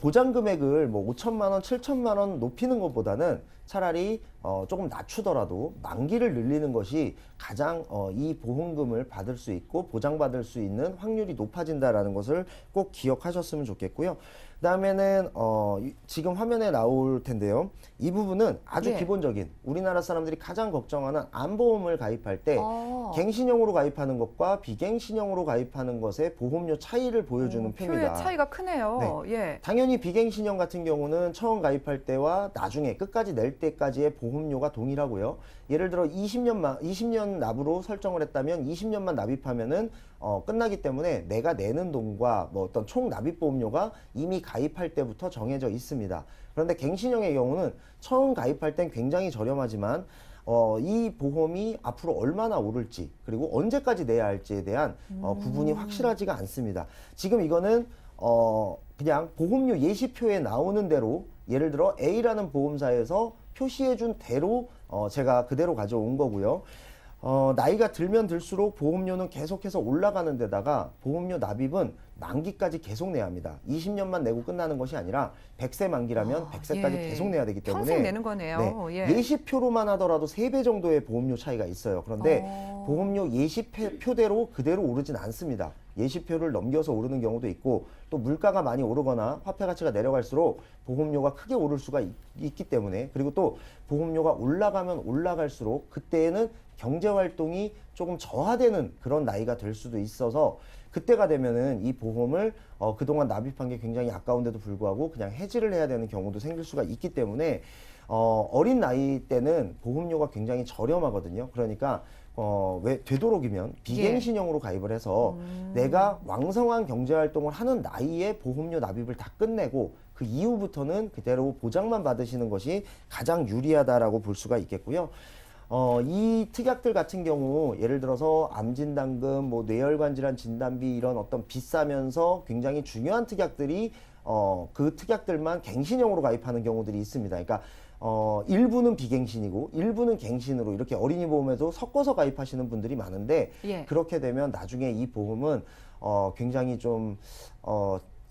보장 금액을 뭐 5천만 원, 7천만 원 높이는 것보다는 차라리 조금 낮추더라도 만기를 늘리는 것이 가장 이 보험금을 받을 수 있고 보장받을 수 있는 확률이 높아진다라는 것을 꼭 기억하셨으면 좋겠고요. 그다음에는 지금 화면에 나올 텐데요. 이 부분은 아주 네. 기본적인 우리나라 사람들이 가장 걱정하는 암보험을 가입할 때 갱신형으로 가입하는 것과 비갱신형으로 가입하는 것의 보험료 차이를 보여주는 표의 표입니다. 차이가 크네요. 예. 당연히 비갱신형 같은 경우는 처음 가입할 때와 나중에 끝까지 낼 때까지의 보험료가 동일하고요. 예를 들어 20년 납으로 설정을 했다면 20년만 납입하면은 끝나기 때문에 내가 내는 돈과 뭐 어떤 총 납입 보험료가 이미 가입할 때부터 정해져 있습니다. 그런데 갱신형의 경우는 처음 가입할 땐 굉장히 저렴하지만 이 보험이 앞으로 얼마나 오를지, 그리고 언제까지 내야 할지에 대한 구분이 확실하지가 않습니다. 지금 이거는 그냥 보험료 예시표에 나오는 대로 예를 들어 A라는 보험사에서 표시해준 대로 제가 그대로 가져온 거고요. 나이가 들면 들수록 보험료는 계속해서 올라가는 데다가 보험료 납입은 만기까지 계속 내야 합니다. 20년만 내고 끝나는 것이 아니라 100세 만기라면 100세까지 예. 계속 내야 되기 때문에 평생 내는 거네요. 네, 예. 예시표로만 하더라도 3배 정도의 보험료 차이가 있어요. 그런데 보험료 예시표대로 그대로 오르진 않습니다. 예시표를 넘겨서 오르는 경우도 있고 또 물가가 많이 오르거나 화폐 가치가 내려갈수록 보험료가 크게 오를 수가 있기 때문에 그리고 또 보험료가 올라가면 올라갈수록 그때에는 경제활동이 조금 저하되는 그런 나이가 될 수도 있어서 그때가 되면은 이 보험을 그동안 납입한 게 굉장히 아까운데도 불구하고 그냥 해지를 해야 되는 경우도 생길 수가 있기 때문에 어린 나이 때는 보험료가 굉장히 저렴하거든요. 그러니까 왜 되도록이면 비갱신형으로 가입을 해서 내가 왕성한 경제활동을 하는 나이에 보험료 납입을 다 끝내고 그 이후부터는 그대로 보장만 받으시는 것이 가장 유리하다라고 볼 수가 있겠고요. 이 특약들 같은 경우 예를 들어서 암진단금, 뭐 뇌혈관 질환 진단비 이런 어떤 비싸면서 굉장히 중요한 특약들이 그 특약들만 갱신형으로 가입하는 경우들이 있습니다. 그러니까 일부는 비갱신이고 일부는 갱신으로 이렇게 어린이 보험에도 섞어서 가입하시는 분들이 많은데 예. 그렇게 되면 나중에 이 보험은 굉장히 좀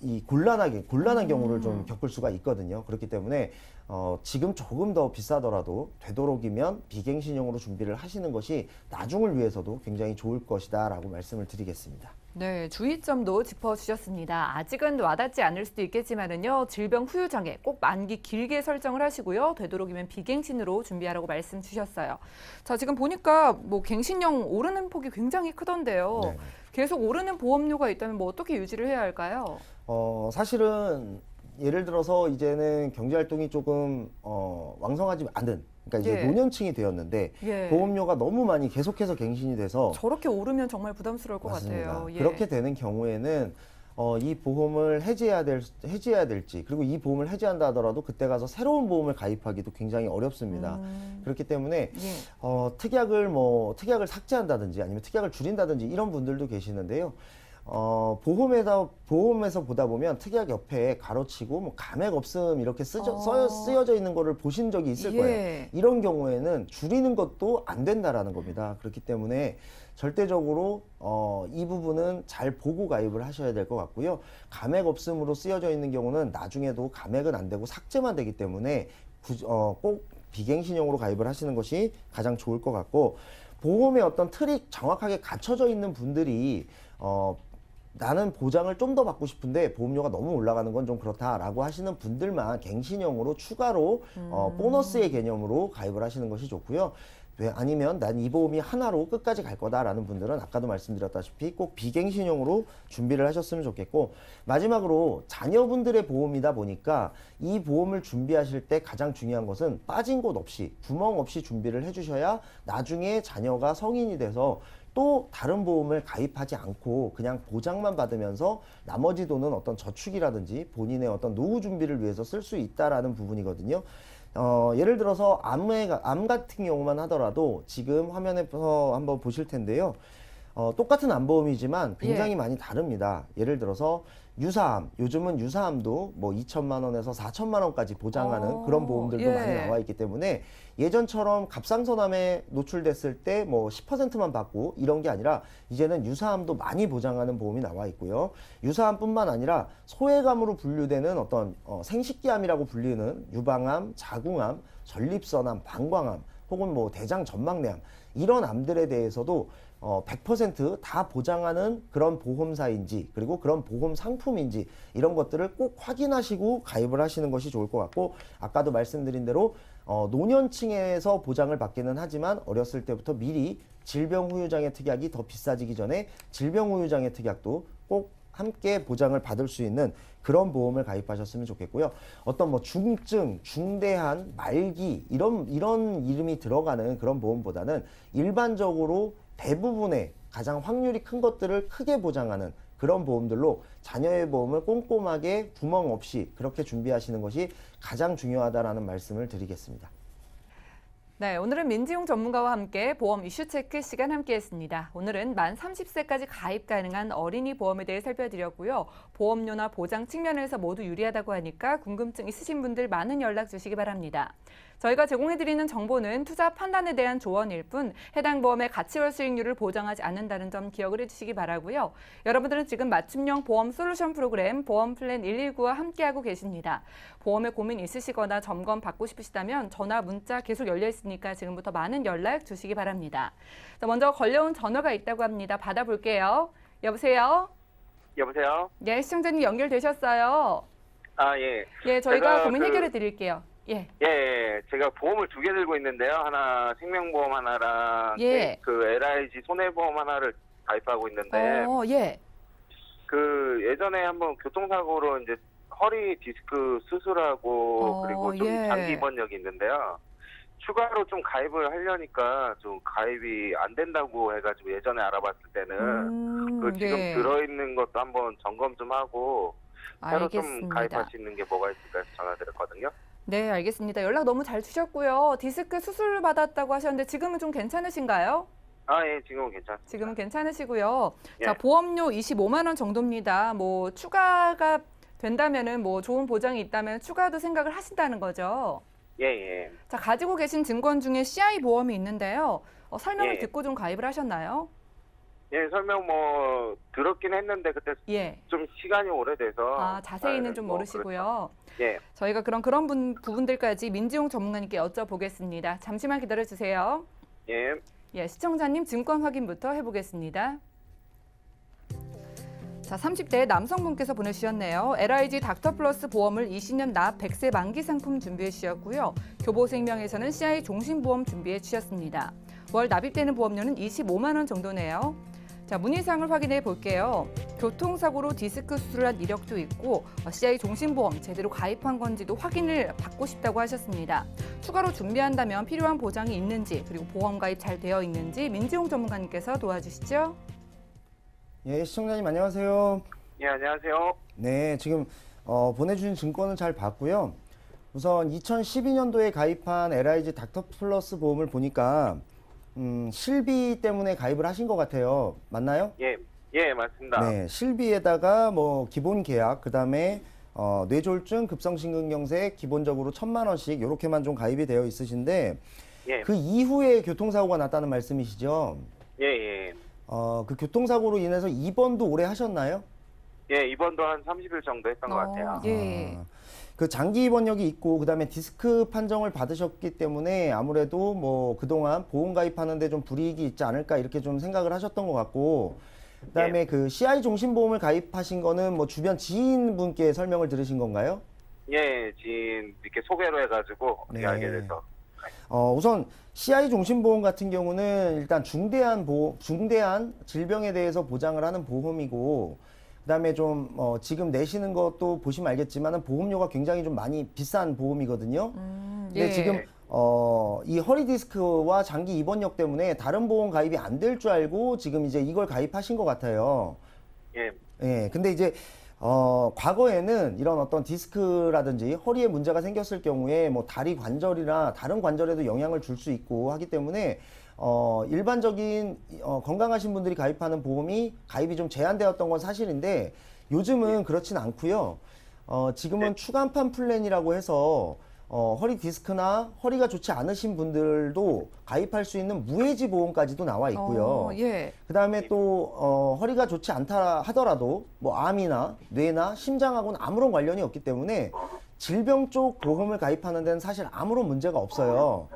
이 곤란한 경우를 좀 겪을 수가 있거든요. 그렇기 때문에 지금 조금 더 비싸더라도 되도록이면 비갱신형으로 준비를 하시는 것이 나중을 위해서도 굉장히 좋을 것이다라고 말씀을 드리겠습니다. 네, 주의점도 짚어주셨습니다. 아직은 와닿지 않을 수도 있겠지만은요, 질병 후유 장애 꼭 만기 길게 설정을 하시고요. 되도록이면 비갱신으로 준비하라고 말씀 주셨어요. 자, 지금 보니까 뭐 갱신형 오르는 폭이 굉장히 크던데요. 네. 계속 오르는 보험료가 있다면 뭐 어떻게 유지를 해야 할까요? 사실은 예를 들어서 이제는 경제활동이 조금 왕성하지 않은 그러니까 이제 예. 노년층이 되었는데 예. 보험료가 너무 많이 계속해서 갱신이 돼서 저렇게 오르면 정말 부담스러울 것 맞습니다. 같아요. 예. 그렇게 되는 경우에는 이 보험을 해지해야 될지 그리고 이 보험을 해지한다 하더라도 그때 가서 새로운 보험을 가입하기도 굉장히 어렵습니다. 그렇기 때문에 예. 특약을 삭제한다든지 아니면 특약을 줄인다든지 이런 분들도 계시는데요. 보험에서 보다 보면 특약 옆에 가로치고 뭐 감액 없음 이렇게 쓰여져 있는 거를 보신 적이 있을 거예요. 예. 이런 경우에는 줄이는 것도 안 된다라는 겁니다. 그렇기 때문에 절대적으로 이 부분은 잘 보고 가입을 하셔야 될 것 같고요. 감액 없음으로 쓰여져 있는 경우는 나중에도 감액은 안 되고 삭제만 되기 때문에 꼭 비갱신형으로 가입을 하시는 것이 가장 좋을 것 같고 보험의 어떤 틀이 정확하게 갖춰져 있는 분들이 나는 보장을 좀 더 받고 싶은데 보험료가 너무 올라가는 건 좀 그렇다라고 하시는 분들만 갱신형으로 추가로 보너스의 개념으로 가입을 하시는 것이 좋고요. 아니면 난 이 보험이 하나로 끝까지 갈 거다라는 분들은 아까도 말씀드렸다시피 꼭 비갱신형으로 준비를 하셨으면 좋겠고 마지막으로 자녀분들의 보험이다 보니까 이 보험을 준비하실 때 가장 중요한 것은 빠진 곳 없이 구멍 없이 준비를 해주셔야 나중에 자녀가 성인이 돼서 또 다른 보험을 가입하지 않고 그냥 보장만 받으면서 나머지 돈은 어떤 저축이라든지 본인의 어떤 노후 준비를 위해서 쓸 수 있다라는 부분이거든요. 예를 들어서 암 같은 경우만 하더라도 지금 화면에서 한번 보실 텐데요. 똑같은 암보험이지만 굉장히 예. 많이 다릅니다. 예를 들어서 유사암, 요즘은 유사암도 뭐 2천만 원에서 4천만 원까지 보장하는 그런 보험들도 예. 많이 나와 있기 때문에 예전처럼 갑상선암에 노출됐을 때 뭐 10%만 받고 이런 게 아니라 이제는 유사암도 많이 보장하는 보험이 나와 있고요. 유사암뿐만 아니라 소외감으로 분류되는 어떤 생식기암이라고 불리는 유방암, 자궁암, 전립선암, 방광암 혹은 뭐 대장 전망내암 이런 암들에 대해서도 100% 보장하는 그런 보험사인지 그리고 그런 보험 상품인지 이런 것들을 꼭 확인하시고 가입을 하시는 것이 좋을 것 같고 아까도 말씀드린 대로 노년층에서 보장을 받기는 하지만 어렸을 때부터 미리 질병후유장애 특약이 더 비싸지기 전에 질병후유장애 특약도 꼭 함께 보장을 받을 수 있는 그런 보험을 가입하셨으면 좋겠고요. 어떤 뭐 중증, 중대한, 말기 이런 이름이 들어가는 그런 보험보다는 일반적으로 대부분의 가장 확률이 큰 것들을 크게 보장하는 그런 보험들로 자녀의 보험을 꼼꼼하게 구멍 없이 그렇게 준비하시는 것이 가장 중요하다라는 말씀을 드리겠습니다. 네, 오늘은 민지용 전문가와 함께 보험 이슈 체크 시간 함께했습니다. 오늘은 만 30세까지 가입 가능한 어린이 보험에 대해 살펴드렸고요. 보험료나 보장 측면에서 모두 유리하다고 하니까 궁금증 있으신 분들 많은 연락 주시기 바랍니다. 저희가 제공해드리는 정보는 투자 판단에 대한 조언일 뿐 해당 보험의 가치와 수익률을 보장하지 않는다는 점 기억을 해주시기 바라고요. 여러분들은 지금 맞춤형 보험 솔루션 프로그램 보험 플랜 119와 함께하고 계십니다. 보험에 고민 있으시거나 점검 받고 싶으시다면 전화, 문자 계속 열려 있으니까 지금부터 많은 연락 주시기 바랍니다. 자, 먼저 걸려온 전화가 있다고 합니다. 받아볼게요. 여보세요? 여보세요? 네, 시청자님 연결되셨어요. 아, 예. 예, 저희가 제가 고민 해결해 드릴게요. 예. 예, 제가 보험을 2개 들고 있는데요. 하나 생명보험 하나랑 예. 그 LIG 손해보험 하나를 가입하고 있는데 예. 그 예전에 한번 교통사고로 이제 허리 디스크 수술하고 그리고 좀 예. 장기 입원력이 있는데요. 추가로 좀 가입을 하려니까 좀 가입이 안 된다고 해가지고 예전에 알아봤을 때는 그 지금 예. 들어있는 것도 한번 점검 좀 하고 새로 좀 알겠습니다. 가입할 수 있는 게 뭐가 있을까 해서 전화드렸거든요. 네, 알겠습니다. 연락 너무 잘 주셨고요. 디스크 수술 받았다고 하셨는데 지금은 좀 괜찮으신가요? 아, 예, 지금은 괜찮습니다. 지금은 괜찮으시고요. 예. 자, 보험료 25만 원 정도입니다. 뭐 추가가 된다면은 뭐 좋은 보장이 있다면 추가도 생각을 하신다는 거죠. 예, 예. 자, 가지고 계신 증권 중에 CI 보험이 있는데요. 설명을 예. 듣고 좀 가입을 하셨나요? 예, 설명 뭐 들었긴 했는데 그때 예. 좀 시간이 오래돼서 아, 자세히는 좀 뭐 모르시고요. 그렇죠. 예, 저희가 그런 부분들까지 민지용 전문가님께 여쭤보겠습니다. 잠시만 기다려주세요. 예. 예, 시청자님 증권 확인부터 해보겠습니다. 자, 30대 남성분께서 보내주셨네요. LIG 닥터플러스 보험을 20년 납 100세 만기 상품 준비해 주셨고요. 교보생명에서는 CI 종신보험 준비해 주셨습니다. 월 납입되는 보험료는 25만 원 정도네요. 자, 문의사항을 확인해 볼게요. 교통사고로 디스크 수술한 이력도 있고 CI 종신보험 제대로 가입한 건지도 확인을 받고 싶다고 하셨습니다. 추가로 준비한다면 필요한 보장이 있는지 그리고 보험 가입 잘 되어 있는지 민지용 전문가님께서 도와주시죠. 예, 시청자님 안녕하세요. 예, 안녕하세요. 네, 지금 보내주신 증권은 잘 봤고요. 우선 2012년도에 가입한 LIG 닥터플러스 보험을 보니까 실비 때문에 가입을 하신 것 같아요. 맞나요? 예, 예, 맞습니다. 네, 실비에다가 뭐 기본 계약, 그다음에 뇌졸중, 급성심근경색 기본적으로 1,000만 원씩 이렇게만 좀 가입이 되어 있으신데 예, 그 이후에 교통사고가 났다는 말씀이시죠? 예, 예. 그 교통사고로 인해서 입원도 오래 하셨나요? 예, 이번도 한 30일 정도 했던 것 같아요. 예. 그 장기 입원력이 있고 그다음에 디스크 판정을 받으셨기 때문에 아무래도 뭐 그동안 보험 가입하는데 좀 불이익이 있지 않을까 이렇게 좀 생각을 하셨던 것 같고 그다음에 예. 그 CI 종신보험을 가입하신 거는 뭐 주변 지인분께 설명을 들으신 건가요? 예, 지인 이렇게 소개로 해가지고 네. 알게 돼서. 우선 CI 종신보험 같은 경우는 일단 중대한 질병에 대해서 보장을 하는 보험이고 그다음에 좀 지금 내시는 것도 보시면 알겠지만은 보험료가 굉장히 좀 많이 비싼 보험이거든요. 근데 예. 지금 이 허리 디스크와 장기 입원력 때문에 다른 보험 가입이 안 될 줄 알고 지금 이제 이걸 가입하신 것 같아요. 예, 예. 근데 이제 과거에는 이런 어떤 디스크라든지 허리에 문제가 생겼을 경우에 뭐 다리 관절이나 다른 관절에도 영향을 줄 수 있고 하기 때문에 일반적인 건강하신 분들이 가입하는 보험이 가입이 좀 제한되었던 건 사실인데 요즘은 그렇진 않고요. 지금은 추간판 플랜이라고 해서 허리 디스크나 허리가 좋지 않으신 분들도 가입할 수 있는 무해지 보험까지도 나와 있고요. 예. 그 다음에 또 허리가 좋지 않다 하더라도 뭐 암이나 뇌나 심장하고는 아무런 관련이 없기 때문에 질병 쪽 보험을 가입하는 데는 사실 아무런 문제가 없어요.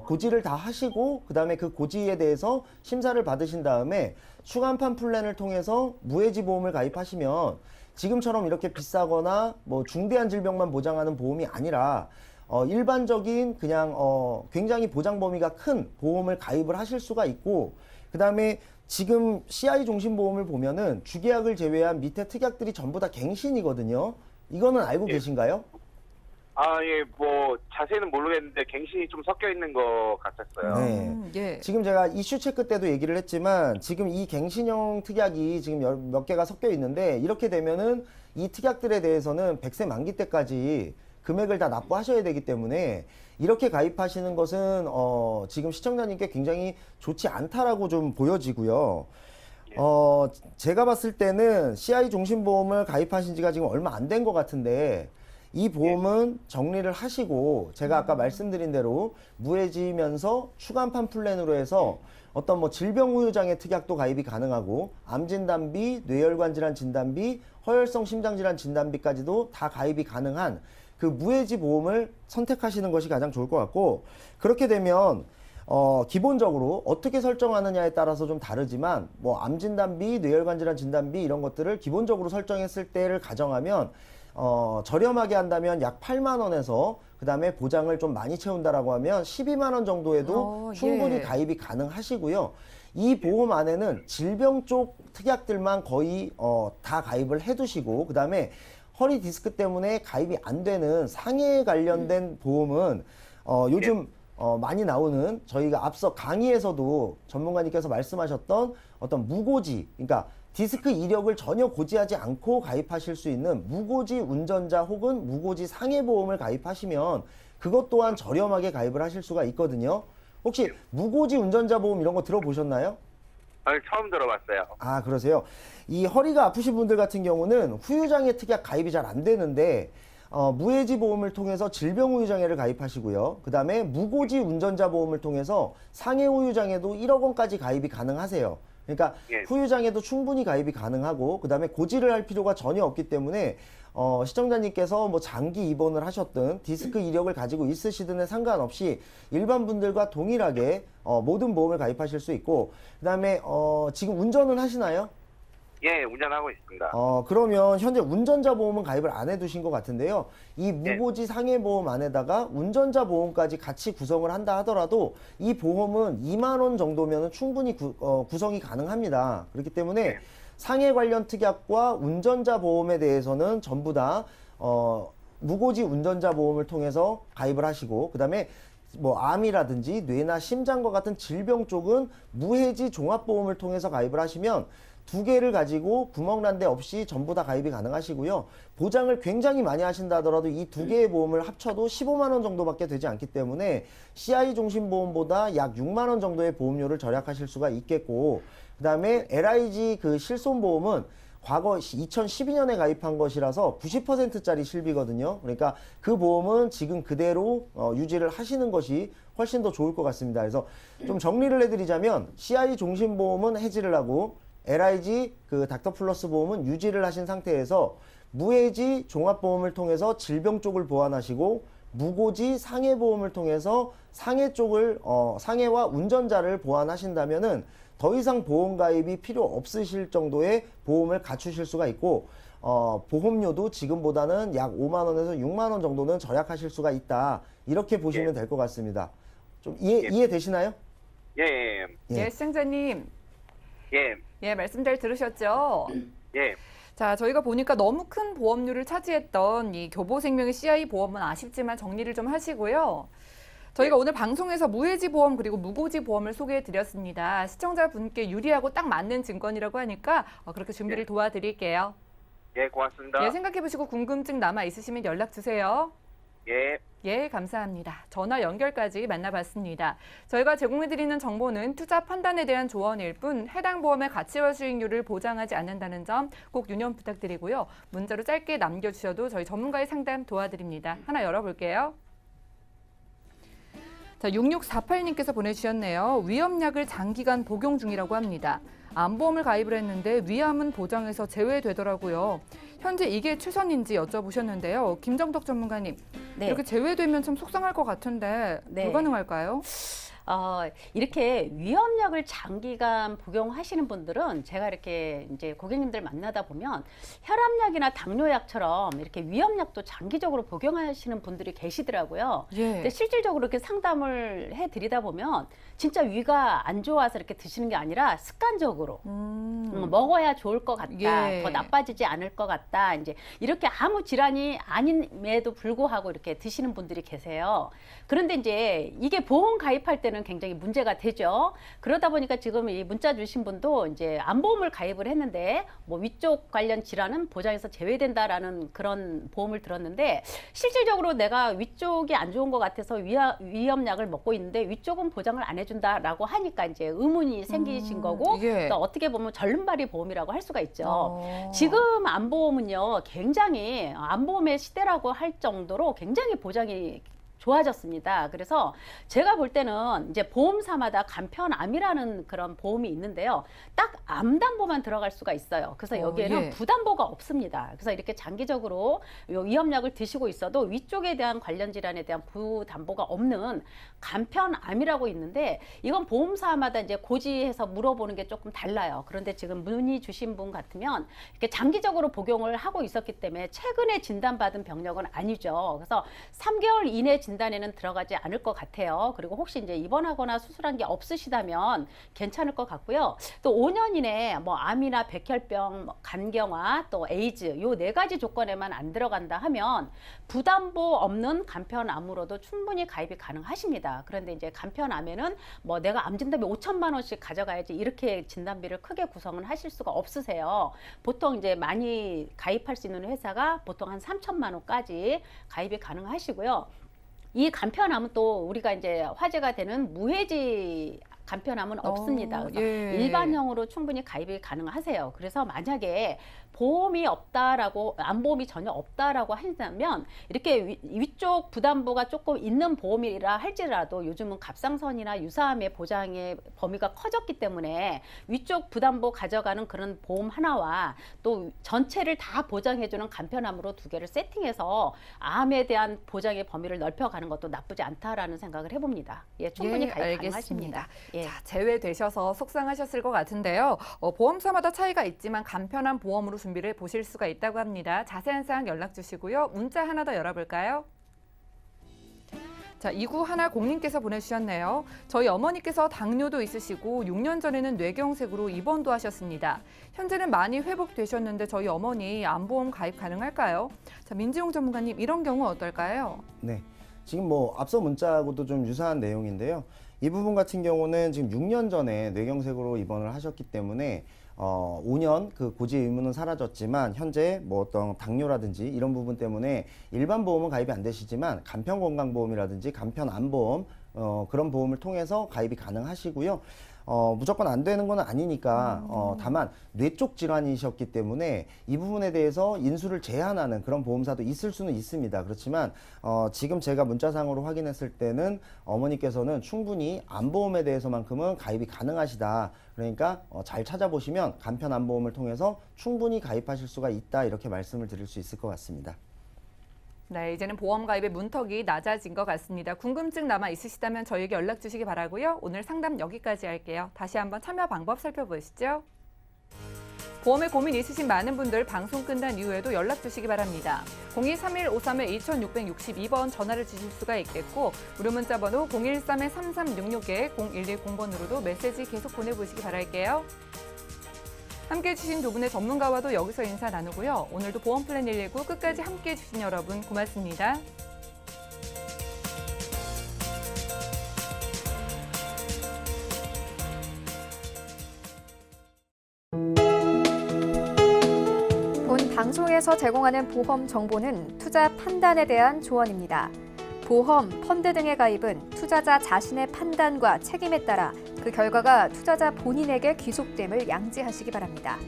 고지를 다 하시고 그 다음에 그 고지에 대해서 심사를 받으신 다음에 추간판 플랜을 통해서 무해지 보험을 가입하시면 지금처럼 이렇게 비싸거나 뭐 중대한 질병만 보장하는 보험이 아니라 일반적인 그냥 굉장히 보장 범위가 큰 보험을 가입을 하실 수가 있고 그 다음에 지금 CI 종신보험을 보면은 주계약을 제외한 밑에 특약들이 전부 다 갱신이거든요. 이거는 알고 예. 계신가요? 아, 예, 뭐 자세히는 모르겠는데 갱신이 좀 섞여 있는 것 같았어요. 네. 예. 지금 제가 이슈 체크 때도 얘기를 했지만 지금 이 갱신형 특약이 지금 몇 개가 섞여 있는데 이렇게 되면은 이 특약들에 대해서는 100세 만기 때까지 금액을 다 납부하셔야 되기 때문에 이렇게 가입하시는 것은 지금 시청자님께 굉장히 좋지 않다라고 좀 보여지고요. 제가 봤을 때는 CI 종신보험을 가입하신 지가 지금 얼마 안 된 것 같은데 이 보험은 정리를 하시고 제가 아까 말씀드린 대로 무해지면서 추간판 플랜으로 해서 어떤 뭐 질병 후유장애 특약도 가입이 가능하고 암 진단비, 뇌혈관 질환 진단비, 허혈성 심장 질환 진단비까지도 다 가입이 가능한 그 무해지 보험을 선택하시는 것이 가장 좋을 것 같고, 그렇게 되면 기본적으로 어떻게 설정하느냐에 따라서 좀 다르지만 뭐 암 진단비, 뇌혈관 질환 진단비 이런 것들을 기본적으로 설정했을 때를 가정하면 저렴하게 한다면 약 8만 원에서 그다음에 보장을 좀 많이 채운다라고 하면 12만 원 정도에도 충분히 예. 가입이 가능하시고요. 이 보험 안에는 질병 쪽 특약들만 거의 다 가입을 해두시고, 그다음에 허리 디스크 때문에 가입이 안 되는 상해에 관련된 보험은 요즘 많이 나오는, 저희가 앞서 강의에서도 전문가님께서 말씀하셨던 어떤 무고지, 그러니까 디스크 이력을 전혀 고지하지 않고 가입하실 수 있는 무고지 운전자 혹은 무고지 상해보험을 가입하시면 그것 또한 저렴하게 가입을 하실 수가 있거든요. 혹시 무고지 운전자 보험 이런 거 들어보셨나요? 아니, 처음 들어봤어요. 아, 그러세요? 이 허리가 아프신 분들 같은 경우는 후유장애 특약 가입이 잘 안 되는데 무해지 보험을 통해서 질병 후유장애를 가입하시고요. 그 다음에 무고지 운전자 보험을 통해서 상해 후유장애도 1억 원까지 가입이 가능하세요. 그러니까 예. 후유장애도 충분히 가입이 가능하고, 그 다음에 고지를 할 필요가 전혀 없기 때문에 시청자님께서 뭐 장기 입원을 하셨든 디스크 이력을 가지고 있으시든에 상관없이 일반 분들과 동일하게 모든 보험을 가입하실 수 있고, 그 다음에 지금 운전은 하시나요? 예, 운전하고 있습니다. 그러면 현재 운전자 보험은 가입을 안 해두신 것 같은데요. 이 무고지 상해보험 안에다가 운전자 보험까지 같이 구성을 한다 하더라도 이 보험은 2만 원 정도면 충분히 구성이 가능합니다. 그렇기 때문에 상해 관련 특약과 운전자 보험에 대해서는 전부 다 무고지 운전자 보험을 통해서 가입을 하시고, 그 다음에 뭐 암이라든지 뇌나 심장과 같은 질병 쪽은 무해지 종합보험을 통해서 가입을 하시면 두 개를 가지고 구멍난 데 없이 전부 다 가입이 가능하시고요. 보장을 굉장히 많이 하신다 하더라도 이 두 개의 보험을 합쳐도 15만 원 정도밖에 되지 않기 때문에 CI 종신보험보다 약 6만 원 정도의 보험료를 절약하실 수가 있겠고, 그 다음에 LIG 그 실손보험은 과거 2012년에 가입한 것이라서 90%짜리 실비거든요. 그러니까 그 보험은 지금 그대로 유지를 하시는 것이 훨씬 더 좋을 것 같습니다. 그래서 좀 정리를 해드리자면 CI 종신보험은 해지를 하고 LIG 그 닥터플러스 보험은 유지를 하신 상태에서 무해지 종합보험을 통해서 질병 쪽을 보완하시고 무고지 상해보험을 통해서 상해 쪽을 상해와 운전자를 보완하신다면은 더 이상 보험 가입이 필요 없으실 정도의 보험을 갖추실 수가 있고, 보험료도 지금보다는 약 5만 원에서 6만 원 정도는 절약하실 수가 있다. 이렇게 보시면 될 것 같습니다. 좀 이해되시나요? 예. 예, 시청자님. 예. 예, 말씀 잘 들으셨죠? 예. 자, 저희가 보니까 너무 큰 보험료를 차지했던 이 교보생명의 CI 보험은 아쉽지만 정리를 좀 하시고요. 저희가 오늘 방송에서 무해지 보험 그리고 무고지 보험을 소개해 드렸습니다. 시청자분께 유리하고 딱 맞는 증권이라고 하니까 그렇게 준비를 도와드릴게요. 예, 고맙습니다. 예, 생각해 보시고 궁금증 남아 있으시면 연락 주세요. 예. 예, 감사합니다. 전화 연결까지 만나봤습니다. 저희가 제공해드리는 정보는 투자 판단에 대한 조언일 뿐 해당 보험의 가치와 수익률을 보장하지 않는다는 점 꼭 유념 부탁드리고요. 문자로 짧게 남겨주셔도 저희 전문가의 상담 도와드립니다. 하나 열어볼게요. 자, 6648님께서 보내주셨네요. 위험약을 장기간 복용 중이라고 합니다. 암보험을 가입을 했는데 위암은 보장에서 제외되더라고요. 현재 이게 최선인지 여쭤보셨는데요. 김정덕 전문가님, 네. 이렇게 제외되면 참 속상할 것 같은데 네. 불가능할까요? 이렇게 위험약을 장기간 복용하시는 분들은 제가 이렇게 이제 고객님들 만나다 보면 혈압약이나 당뇨약처럼 이렇게 위험약도 장기적으로 복용하시는 분들이 계시더라고요. 예. 근데 실질적으로 이렇게 상담을 해드리다 보면 진짜 위가 안 좋아서 이렇게 드시는 게 아니라 습관적으로 먹어야 좋을 것 같다, 예. 더 나빠지지 않을 것 같다, 이제 이렇게 아무 질환이 아님에도 불구하고 이렇게 드시는 분들이 계세요. 그런데 이제 이게 보험 가입할 때는 위쪽에는 굉장히 문제가 되죠. 그러다 보니까 지금 이 문자 주신 분도 이제 안보험을 가입을 했는데 뭐 위쪽 관련 질환은 보장에서 제외된다라는 그런 보험을 들었는데 실질적으로 내가 위쪽이 안 좋은 것 같아서 위험약을 먹고 있는데 위쪽은 보장을 안 해준다라고 하니까 이제 의문이 생기신 거고 예. 또 어떻게 보면 절름발이 보험이라고 할 수가 있죠. 지금 안보험은요 굉장히 안보험의 시대라고 할 정도로 굉장히 보장이 좋아졌습니다. 그래서 제가 볼 때는 이제 보험사마다 간편암이라는 그런 보험이 있는데요. 딱 암담보만 들어갈 수가 있어요. 그래서 여기에는 예. 부담보가 없습니다. 그래서 이렇게 장기적으로 요 위험약을 드시고 있어도 위쪽에 대한 관련 질환에 대한 부담보가 없는 간편암이라고 있는데 이건 보험사마다 이제 고지해서 물어보는 게 조금 달라요. 그런데 지금 문의 주신 분 같으면 이렇게 장기적으로 복용을 하고 있었기 때문에 최근에 진단받은 병력은 아니죠. 그래서 3개월 이내 진단에는 들어가지 않을 것 같아요. 그리고 혹시 이제 입원하거나 수술한 게 없으시다면 괜찮을 것 같고요. 또 5년 이내에 뭐 암이나 백혈병, 간경화, 또 에이즈 요 4가지 조건에만 안 들어간다 하면 부담보 없는 간편암으로도 충분히 가입이 가능하십니다. 그런데 이제 간편암에는 뭐 내가 암 진단비 5천만 원씩 가져가야지 이렇게 진단비를 크게 구성은 하실 수가 없으세요. 보통 이제 많이 가입할 수 있는 회사가 보통 한 3천만 원까지 가입이 가능하시고요. 이 간편암은 또 우리가 이제 화제가 되는 무해지 간편암은 없습니다. 그래서 예. 일반형으로 충분히 가입이 가능하세요. 그래서 만약에 보험이 없다라고 암보험이 전혀 없다라고 한다면 이렇게 위쪽 부담보가 조금 있는 보험이라 할지라도 요즘은 갑상선이나 유사암의 보장의 범위가 커졌기 때문에 위쪽 부담보 가져가는 그런 보험 하나와 또 전체를 다 보장해주는 간편암으로 2개를 세팅해서 암에 대한 보장의 범위를 넓혀가는 것도 나쁘지 않다라는 생각을 해봅니다. 예, 충분히 예, 가입 알겠습니다. 가능하십니다. 예. 자, 제외되셔서 속상하셨을 것 같은데요. 보험사마다 차이가 있지만 간편한 보험으로 준비를 보실 수가 있다고 합니다. 자세한 사항 연락 주시고요. 문자 하나 더 열어볼까요? 자, 2910님께서 보내주셨네요. 저희 어머니께서 당뇨도 있으시고 6년 전에는 뇌경색으로 입원도 하셨습니다. 현재는 많이 회복되셨는데 저희 어머니 암보험 가입 가능할까요? 자, 민지용 전문가님, 이런 경우 어떨까요? 네. 지금 뭐 앞서 문자하고도 좀 유사한 내용인데요. 이 부분 같은 경우는 지금 6년 전에 뇌경색으로 입원을 하셨기 때문에 5년 그 고지 의무는 사라졌지만 현재 뭐 어떤 당뇨라든지 이런 부분 때문에 일반 보험은 가입이 안 되시지만 간편건강보험이라든지 간편암보험 그런 보험을 통해서 가입이 가능하시고요. 무조건 안 되는 건 아니니까 다만 뇌 쪽 질환이셨기 때문에 이 부분에 대해서 인수를 제한하는 그런 보험사도 있을 수는 있습니다. 그렇지만 지금 제가 문자상으로 확인했을 때는 어머니께서는 충분히 암보험에 대해서만큼은 가입이 가능하시다. 그러니까 잘 찾아보시면 간편암보험을 통해서 충분히 가입하실 수가 있다. 이렇게 말씀을 드릴 수 있을 것 같습니다. 네, 이제는 보험 가입의 문턱이 낮아진 것 같습니다. 궁금증 남아 있으시다면 저희에게 연락 주시기 바라고요. 오늘 상담 여기까지 할게요. 다시 한번 참여 방법 살펴보시죠. 보험에 고민 있으신 많은 분들 방송 끝난 이후에도 연락 주시기 바랍니다. 0231-531-2662번 전화를 주실 수가 있겠고 무료 문자 번호 013-3366-0110번으로도 메시지 계속 보내보시기 바랄게요. 함께해 주신 두 분의 전문가와도 여기서 인사 나누고요. 오늘도 보험 플랜 119 끝까지 함께해 주신 여러분 고맙습니다. 본 방송에서 제공하는 보험 정보는 투자 판단에 대한 조언입니다. 보험, 펀드 등의 가입은 투자자 자신의 판단과 책임에 따라 그 결과가 투자자 본인에게 귀속됨을 양지하시기 바랍니다.